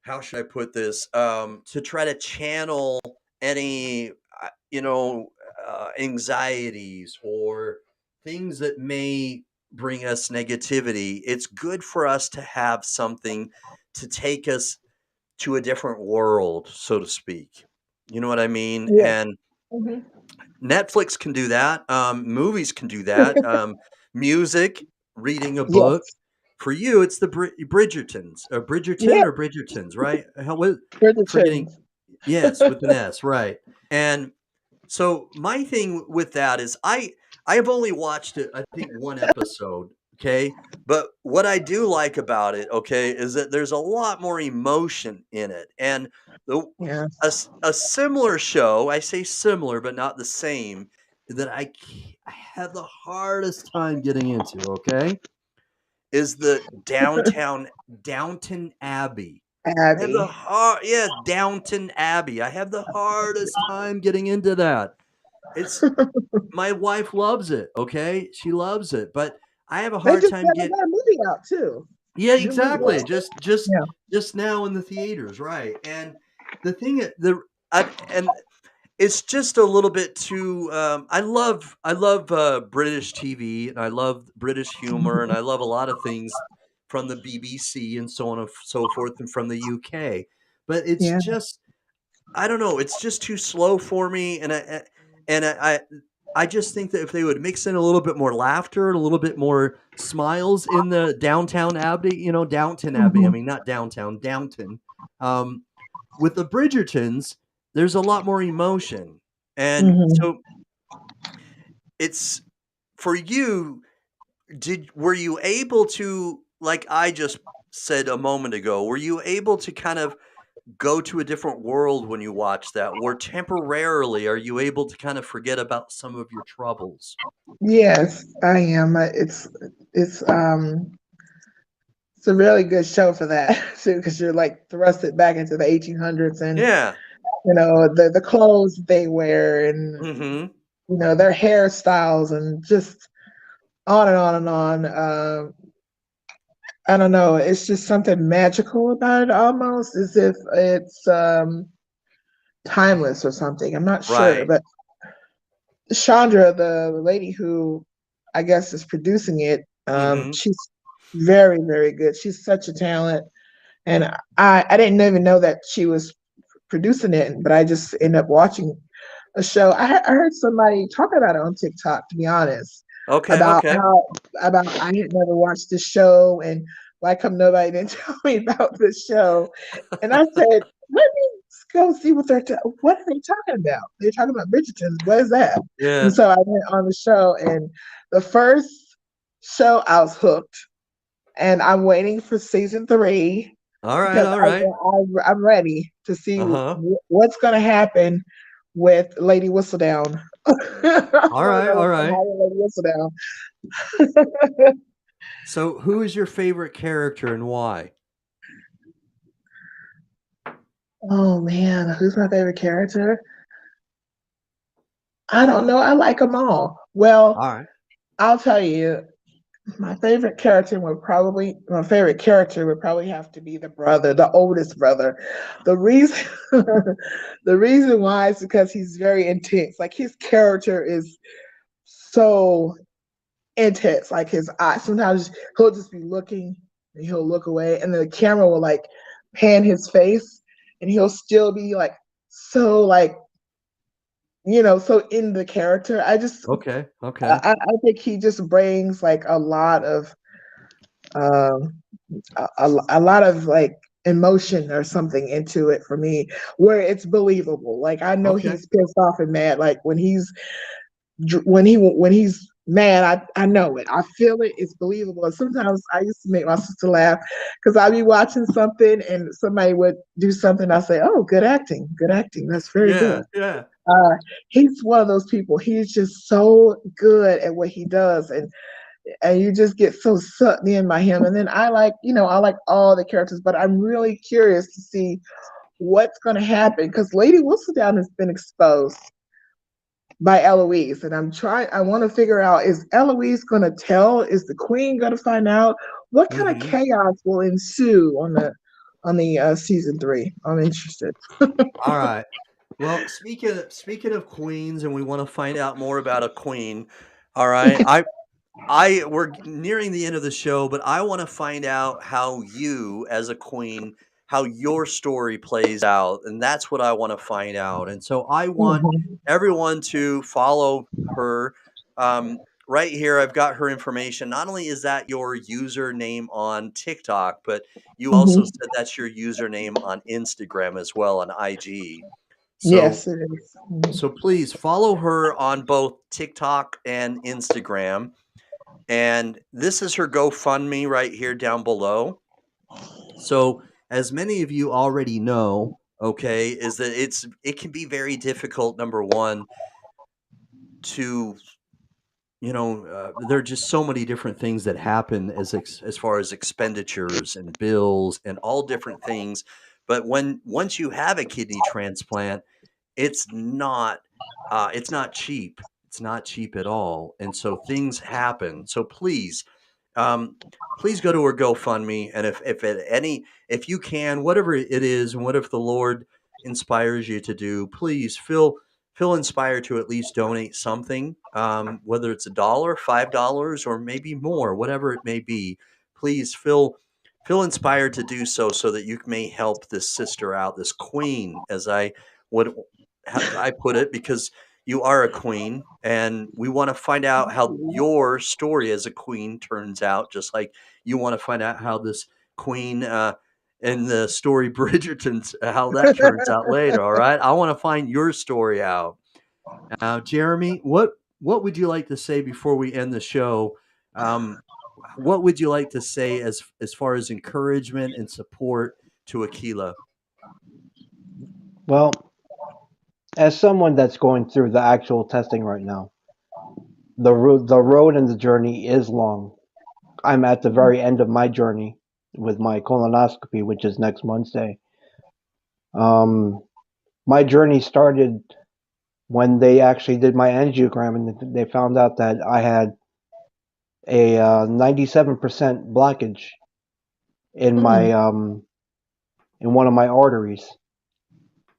how should I put this to try to channel any anxieties or things that may bring us negativity. It's good for us to have something to take us to a different world, so to speak. You know what I mean? Yes. And Mhm. Netflix can do that. Movies can do that. Music, reading a book. Yes. For you, it's the Bridgertons, or Bridgerton, Yes. or Bridgertons, right? How what? Forgetting. Bridgertons. Yes, with an S, right? And so my thing with that is I have only watched it I think one episode, okay? But what I do like about it, okay, is that there's a lot more emotion in it. And the Yes. a similar show, I say similar but not the same, that I had the hardest time getting into, okay? Is the Downton Abbey. I have the Abby. hard yeah, Downton Abbey. I have the hardest time getting into that. It's my wife loves it, okay? She loves it, but I have a They hard just time they get got a movie out too. yeah, New movie exactly. out. Just Yeah. just now in the theaters, right? And the thing the and it's just a little bit too I love British TV and I love British humor and I love a lot of things from the BBC and so on and so forth and from the UK. But it's Yeah. just I don't know, it's just too slow for me and I just think that if they would mix in a little bit more laughter and a little bit more smiles in the Downtown Abbey, Downton Abbey, I Mhm. mean not downtown, Downton. Um, with the Bridgertons, there's a lot more emotion. And Mhm. so it's for you, were you able to, like I just said a moment ago, were you able to kind of go to a different world when you watch that? Or temporarily are you able to kind of forget about some of your troubles? Yes, I am. It's it's a really good show for that too, because you're like thrusted back into the 1800s, and Yeah. the clothes they wear, and Mhm. their hairstyles, and just on and on and on. I don't know. It's just something magical about it, almost as if it's timeless or something. I'm not sure, Right. but Chandra, the lady who I guess is producing it, Mhm. she's very, very good. She's such a talent, and I didn't even know that she was producing it, but I just ended up watching a show. I heard somebody talk about it on TikTok, to be honest, Okay, about okay. how about I had never watched the show, and why come nobody didn't tell me about the show? And I said, let me go see what are they talking about? They're talking about Bridgerton. What is that? And Yeah. so I went on the show, and the first show I was hooked, and I'm waiting for season 3 All right, because all right. I'm ready to see Uh-huh. what's going to happen with Lady Whistledown. I All want to right, know all what's going to right. happen with Lady Whistledown. So, who is your favorite character and why? Oh man, who's my favorite character? I don't know. I like them all. Well, All right. I'll tell you, my favorite character would probably have to be the brother, the oldest brother. The reason the reason why is because he's very intense. Like his character is so intense. Like his eye, sometimes he'll just be looking and he'll look away, and then the camera will like pan his face, and he'll still be like so like so in the character. Okay. Okay. I think he just brings like a lot of um a lot of like emotion or something into it for me where it's believable. Like I know Okay. he's pissed off and mad. Like when he's mad, I know it. I feel it. It's believable. And sometimes I used to make my sister laugh because I'd be watching something and somebody would do something. I say, "Oh, good acting, good acting. That's very Yeah. good." Yeah. He's one of those people. He's just so good at what he does, and you just get so sucked in by him. And then I like all the characters, but I'm really curious to see what's going to happen because Lady Whistledown has been exposed by Eloise, and I want to figure out, is Eloise going to tell? Is the queen going to find out? What kind of Mm-hmm. chaos will ensue on the season 3? I'm interested. All right. Well, speaking of queens, and we want to find out more about a queen. All right. We're nearing the end of the show, but I want to find out how you, as a queen, how your story plays out, and that's what I want to find out. And so I want Mhm. everyone to follow her. Right here, I've got her information. Not only is that your username on TikTok, but you also Mhm. said that's your username on Instagram as well, on IG. So Yes, it is. Mhm. so please follow her on both TikTok and Instagram. And this is her GoFundMe right here down below. So, as many of you already know, okay, is that it can be very difficult. Number one, to there are just so many different things that happen as far as expenditures and bills and all different things. But once you have a kidney transplant, it's not cheap. It's not cheap at all, and so things happen. So um, please go to her GoFundMe, and if you can, whatever it is, and whatever the Lord inspires you to do, please feel inspired to at least donate something, whether it's $1, $5, or maybe more, whatever it may be. Please feel inspired to do so, so that you may help this sister out, this queen, as I would I put it, because you are a queen, and we want to find out how your story as a queen turns out, just like you want to find out how this queen in the story Bridgerton's how that turns out later. All right, I want to find your story out. Jeremy, what would you like to say before we end the show? Um, what would you like to say as far as encouragement and support to Akilah? Well, as someone that's going through the actual testing right now, the road and the journey is long. I'm at the very end of my journey with my colonoscopy, which is next Wednesday. Um, my journey started when they actually did my angiogram and they found out that I had a 97% blockage in Mm, my in one of my arteries,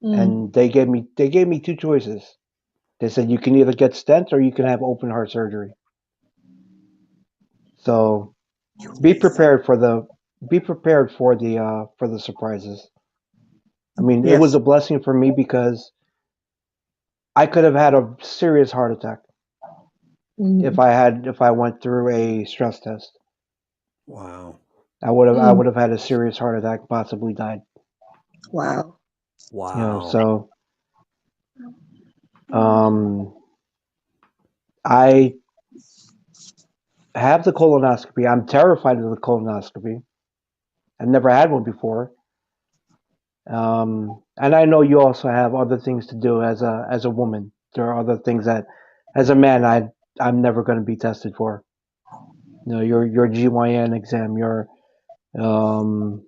mm. and they gave me two choices. They said you can either get stents or you can have open heart surgery. So be prepared for the for the surprises. I mean, it was Yes. a blessing for me because I could have had a serious heart attack Mm, if I went through a stress test. Wow. I mm. would have had a serious heart attack, possibly died. Wow. Wow. So um, I have the colonoscopy. I'm terrified of the colonoscopy. I've never had one before. And I know you also have other things to do as a woman. There are other things that, as a man, I'm never going to be tested for. Your GYN exam, um,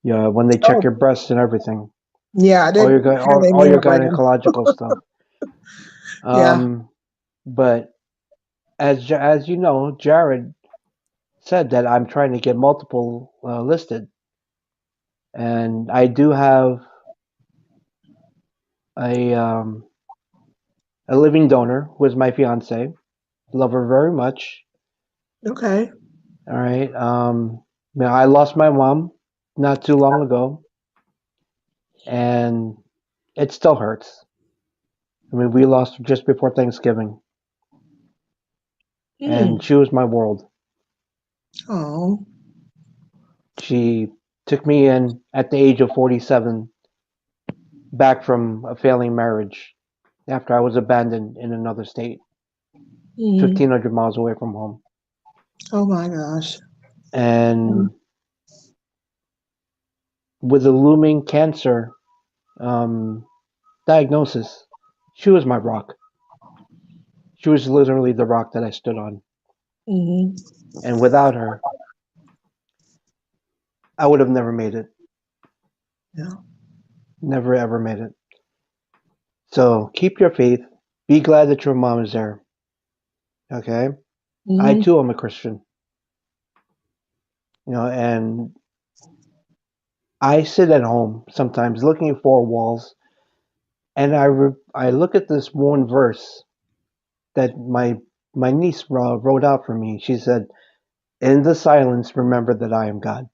when they check Oh, your breasts and everything, yeah. I all your didn't have all any your brand. gynecological stuff. Yeah. But as you know, Jared said that I'm trying to get multiple listed, and I do have a um, a living donor who is my fiance. Love her very much. Okay. All right. I lost my mom not too long ago, and it still hurts. I mean, we lost her just before Thanksgiving, and Hmm. she was my world. Oh. She took me in at the age of 47, back from a failing marriage, after I was abandoned in another state, Hmm. 1,500 miles away from home. Oh my gosh. And with a looming cancer um, diagnosis, she was my rock. She was literally the rock that I stood on. Mm-hmm. And without her, I would have never made it. Yeah. Never ever made it. So keep your faith. Be glad that your mom is there. Okay? I Mm-hmm. too am a Christian. And I sit at home sometimes looking at four walls, and I look at this one verse that my niece wrote out for me. She said, "In the silence, remember that I am God."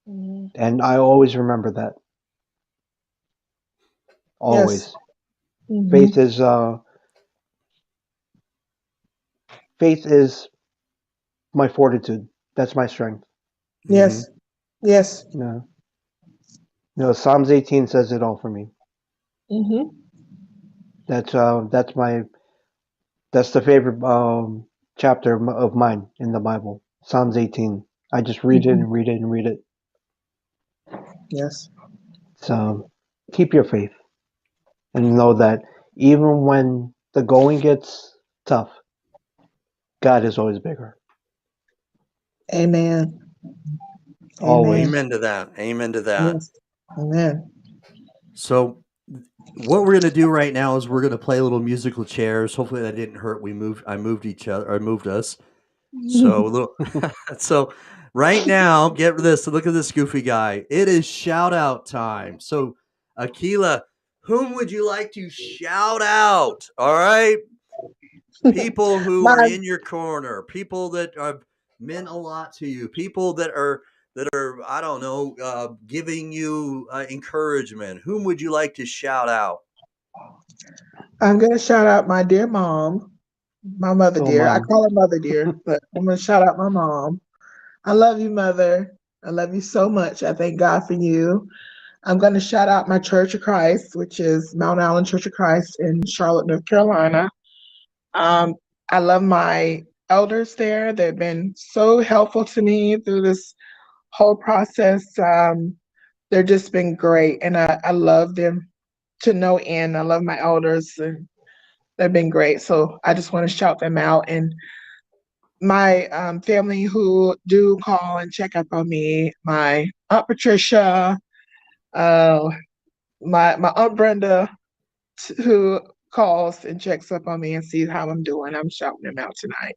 Mm-hmm. And I always remember that. Yes. Always. Mm-hmm. Faith is uh, faith is my fortitude. That's my strength. Mm-hmm. Yes. Yes. You know, Psalms 18 says it all for me. Mm-hmm. That's the favorite chapter of mine in the Bible. Psalms 18. I just read it Mm-hmm. and read it and read it. Yes. So keep your faith and know that even when the going gets tough, God is always bigger. Amen. Amen. Always. Amen to that. Amen to that. Yes. Amen. So what we're gonna do right now is we're gonna play a little musical chairs. Hopefully that didn't hurt. I moved each other. I moved us. So a little. So right now, get this. Look at this goofy guy. It is shout out time. So Akilah, whom would you like to shout out? All right, people who are My in your corner, people that have meant a lot to you, people that are I don't know, giving you encouragement. Whom would you like to shout out? I'm gonna shout out my dear mom, my mother Oh, dear. I mom. call her mother dear, but I'm gonna shout out my mom. I love you, mother. I love you so much. I thank God for you. I'm gonna shout out my Church of Christ, which is Mount Allen Church of Christ in Charlotte, North Carolina. Um, I love my elders there. They've been so helpful to me through this whole process. They've just been great, and I love them to no end. I love my elders, and they've been great. So I just want to shout them out. And my family who do call and check up on me, my Aunt Patricia, uh, my Aunt Brenda, who calls and checks up on me and sees how I'm doing. I'm shouting them out tonight.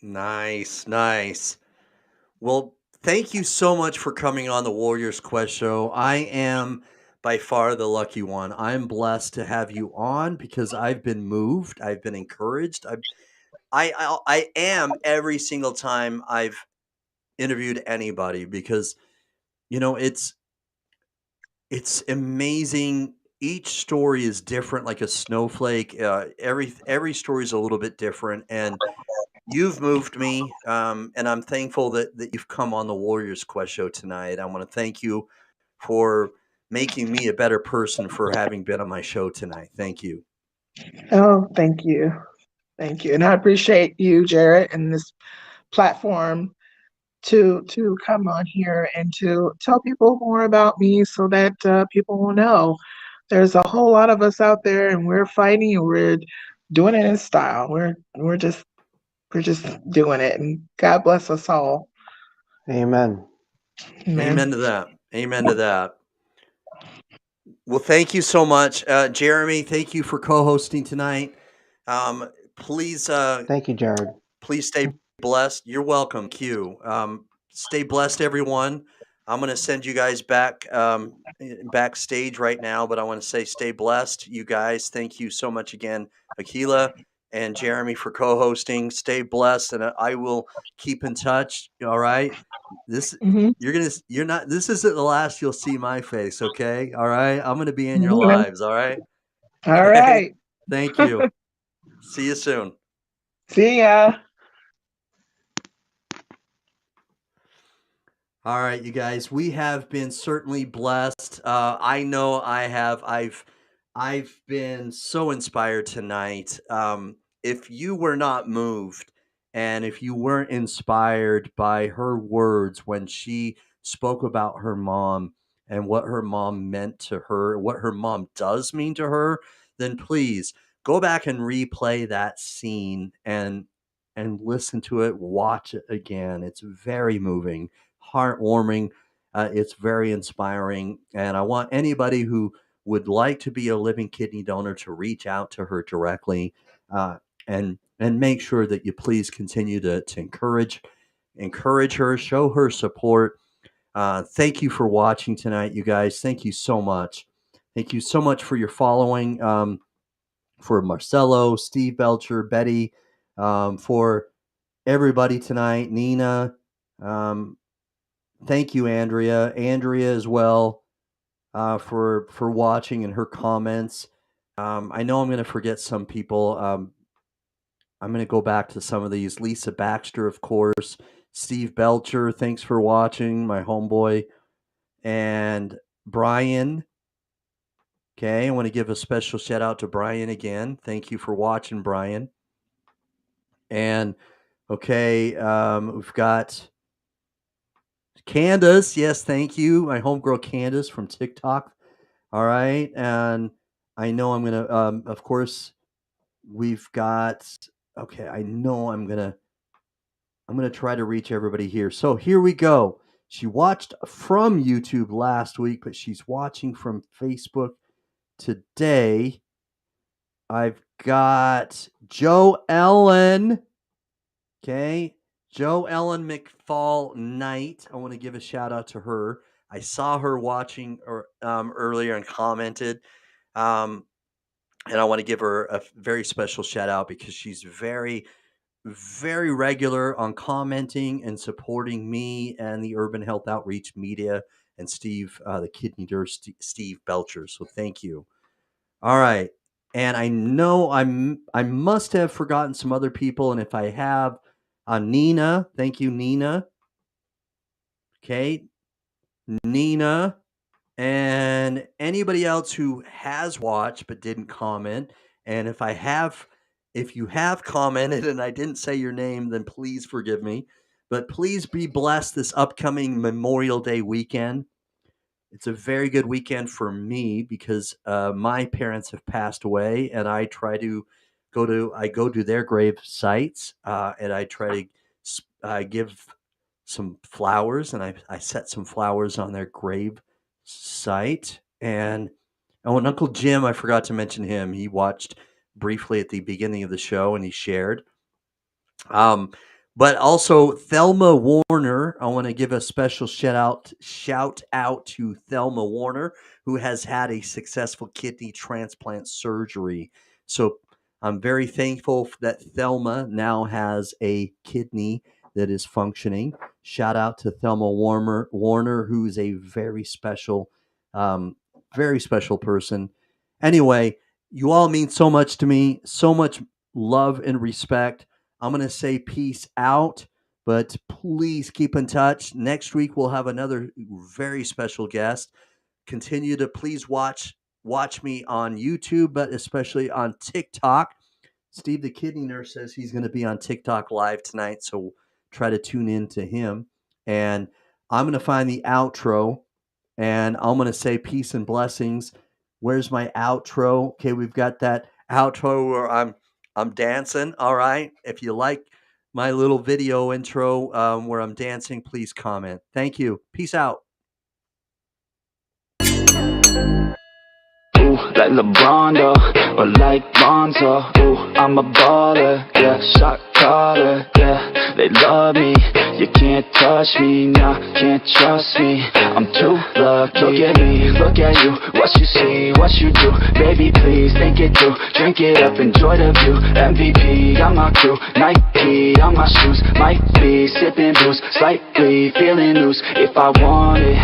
Nice, nice. Well, thank you so much for coming on the Warriors Quest show. I am by far the lucky one. I'm blessed to have you on because I've been moved. I've been encouraged. I am every single time I've interviewed anybody because it's amazing. Each story is different, like a snowflake. Every story is a little bit different, and you've moved me, and I'm thankful that you've come on the Warriors Quest show tonight. I want to thank you for making me a better person for having been on my show tonight. Thank you. Oh, thank you. Thank you. And I appreciate you, Jared, and this platform to come on here and to tell people more about me so that people will know there's a whole lot of us out there and we're fighting and we're doing it in style. We're just doing it, and God bless us all. Amen. Amen Amen. to that. Amen to that. Well, thank you so much, Jeremy. Thank you for co-hosting tonight. Um, please, Thank you, Jared. please stay blessed. You're welcome. Thank you. Stay blessed, everyone. I'm going to send you guys back backstage right now, but I want to say stay blessed, you guys. Thank you so much again, Akilah. and Jeremy for co-hosting. Stay blessed, and I will keep in touch. All right. This Mhm. you're not this isn't the last you'll see my face, okay? All right. I'm gonna be in your Okay. lives, all right? All Okay. right. Thank you. See you soon. See ya. All right, you guys, we have been certainly blessed. I know I have. I've been so inspired tonight. If you were not moved, and if you weren't inspired by her words when she spoke about her mom and what her mom meant to her, what her mom does mean to her, then please go back and replay that scene and listen to it, watch it again. It's very moving, heartwarming. It's very inspiring. And I want anybody who would like to be a living kidney donor to reach out to her directly, and make sure that you please continue to encourage her, show her support. Thank you for watching tonight, you guys. Thank you so much. Thank you so much for your following. For Marcelo, Steve Belcher, Betty, for everybody tonight, Nina. Thank you, Andrea. Andrea as well, for watching and her comments. I know I'm going to forget some people. I'm going to go back to some of these. Lisa Baxter, of course. Steve Belcher, thanks for watching, my homeboy. And Brian. Okay, I want to give a special shout out to Brian again. Thank you for watching, Brian. And okay, we've got Candace. Yes, thank you. My homegirl Candace from TikTok. All right. And I know I'm going to, of course, we've got, okay, I know I'm going to try to reach everybody here. So here we go. She watched from YouTube last week, but she's watching from Facebook today. I've got Joe Ellen. Okay. Joe Ellen McFall Knight. I want to give a shout out to her. I saw her watching earlier and commented. And I want to give her a very special shout out because she's very, very regular on commenting and supporting me and the Urban Health Outreach Media and Steve, the Kidney Nurse, Steve Belcher. So thank you. All right. And I know I must have forgotten some other people. And if I have, Nina, thank you, Nina. Okay. Nina. And anybody else who has watched but didn't comment. And if you have commented and I didn't say your name, then please forgive me. But please be blessed this upcoming Memorial Day weekend. It's a very good weekend for me because my parents have passed away, and I go to their grave sites, and I try to give some flowers, and I set some flowers on their grave site. And Uncle Jim, I forgot to mention him. He watched briefly at the beginning of the show, and he shared. But also Thelma Warner. I want to give a special shout out to Thelma Warner, who has had a successful kidney transplant surgery. So I'm very thankful that Thelma now has a kidney that is functioning. Shout out to Thelma Warner, who is a very special person. Anyway, you all mean so much to me, so much love and respect. I'm going to say peace out, but please keep in touch. Next week, we'll have another very special guest. Continue to please watch me on YouTube, but especially on TikTok. Steve, the kidney nurse, says he's going to be on TikTok live tonight, so try to tune in to him. And I'm going to find the outro, and I'm going to say peace and blessings. Where's my outro? Okay, we've got that outro where I'm dancing. All right. If you like my little video intro where I'm dancing, please comment. Thank you. Peace out. Ooh, like LeBron, or like Lonzo. Ooh, I'm a baller, yeah, shot caller, yeah. They love me, you can't touch me, nah, can't trust me. I'm too lucky. Look at me, look at you, what you see, what you do. Baby, please think it through, drink it up, enjoy the view. MVP on my crew, Nike on my shoes. Might be sipping booze, slightly feeling loose. If I want it,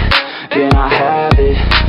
then I have it.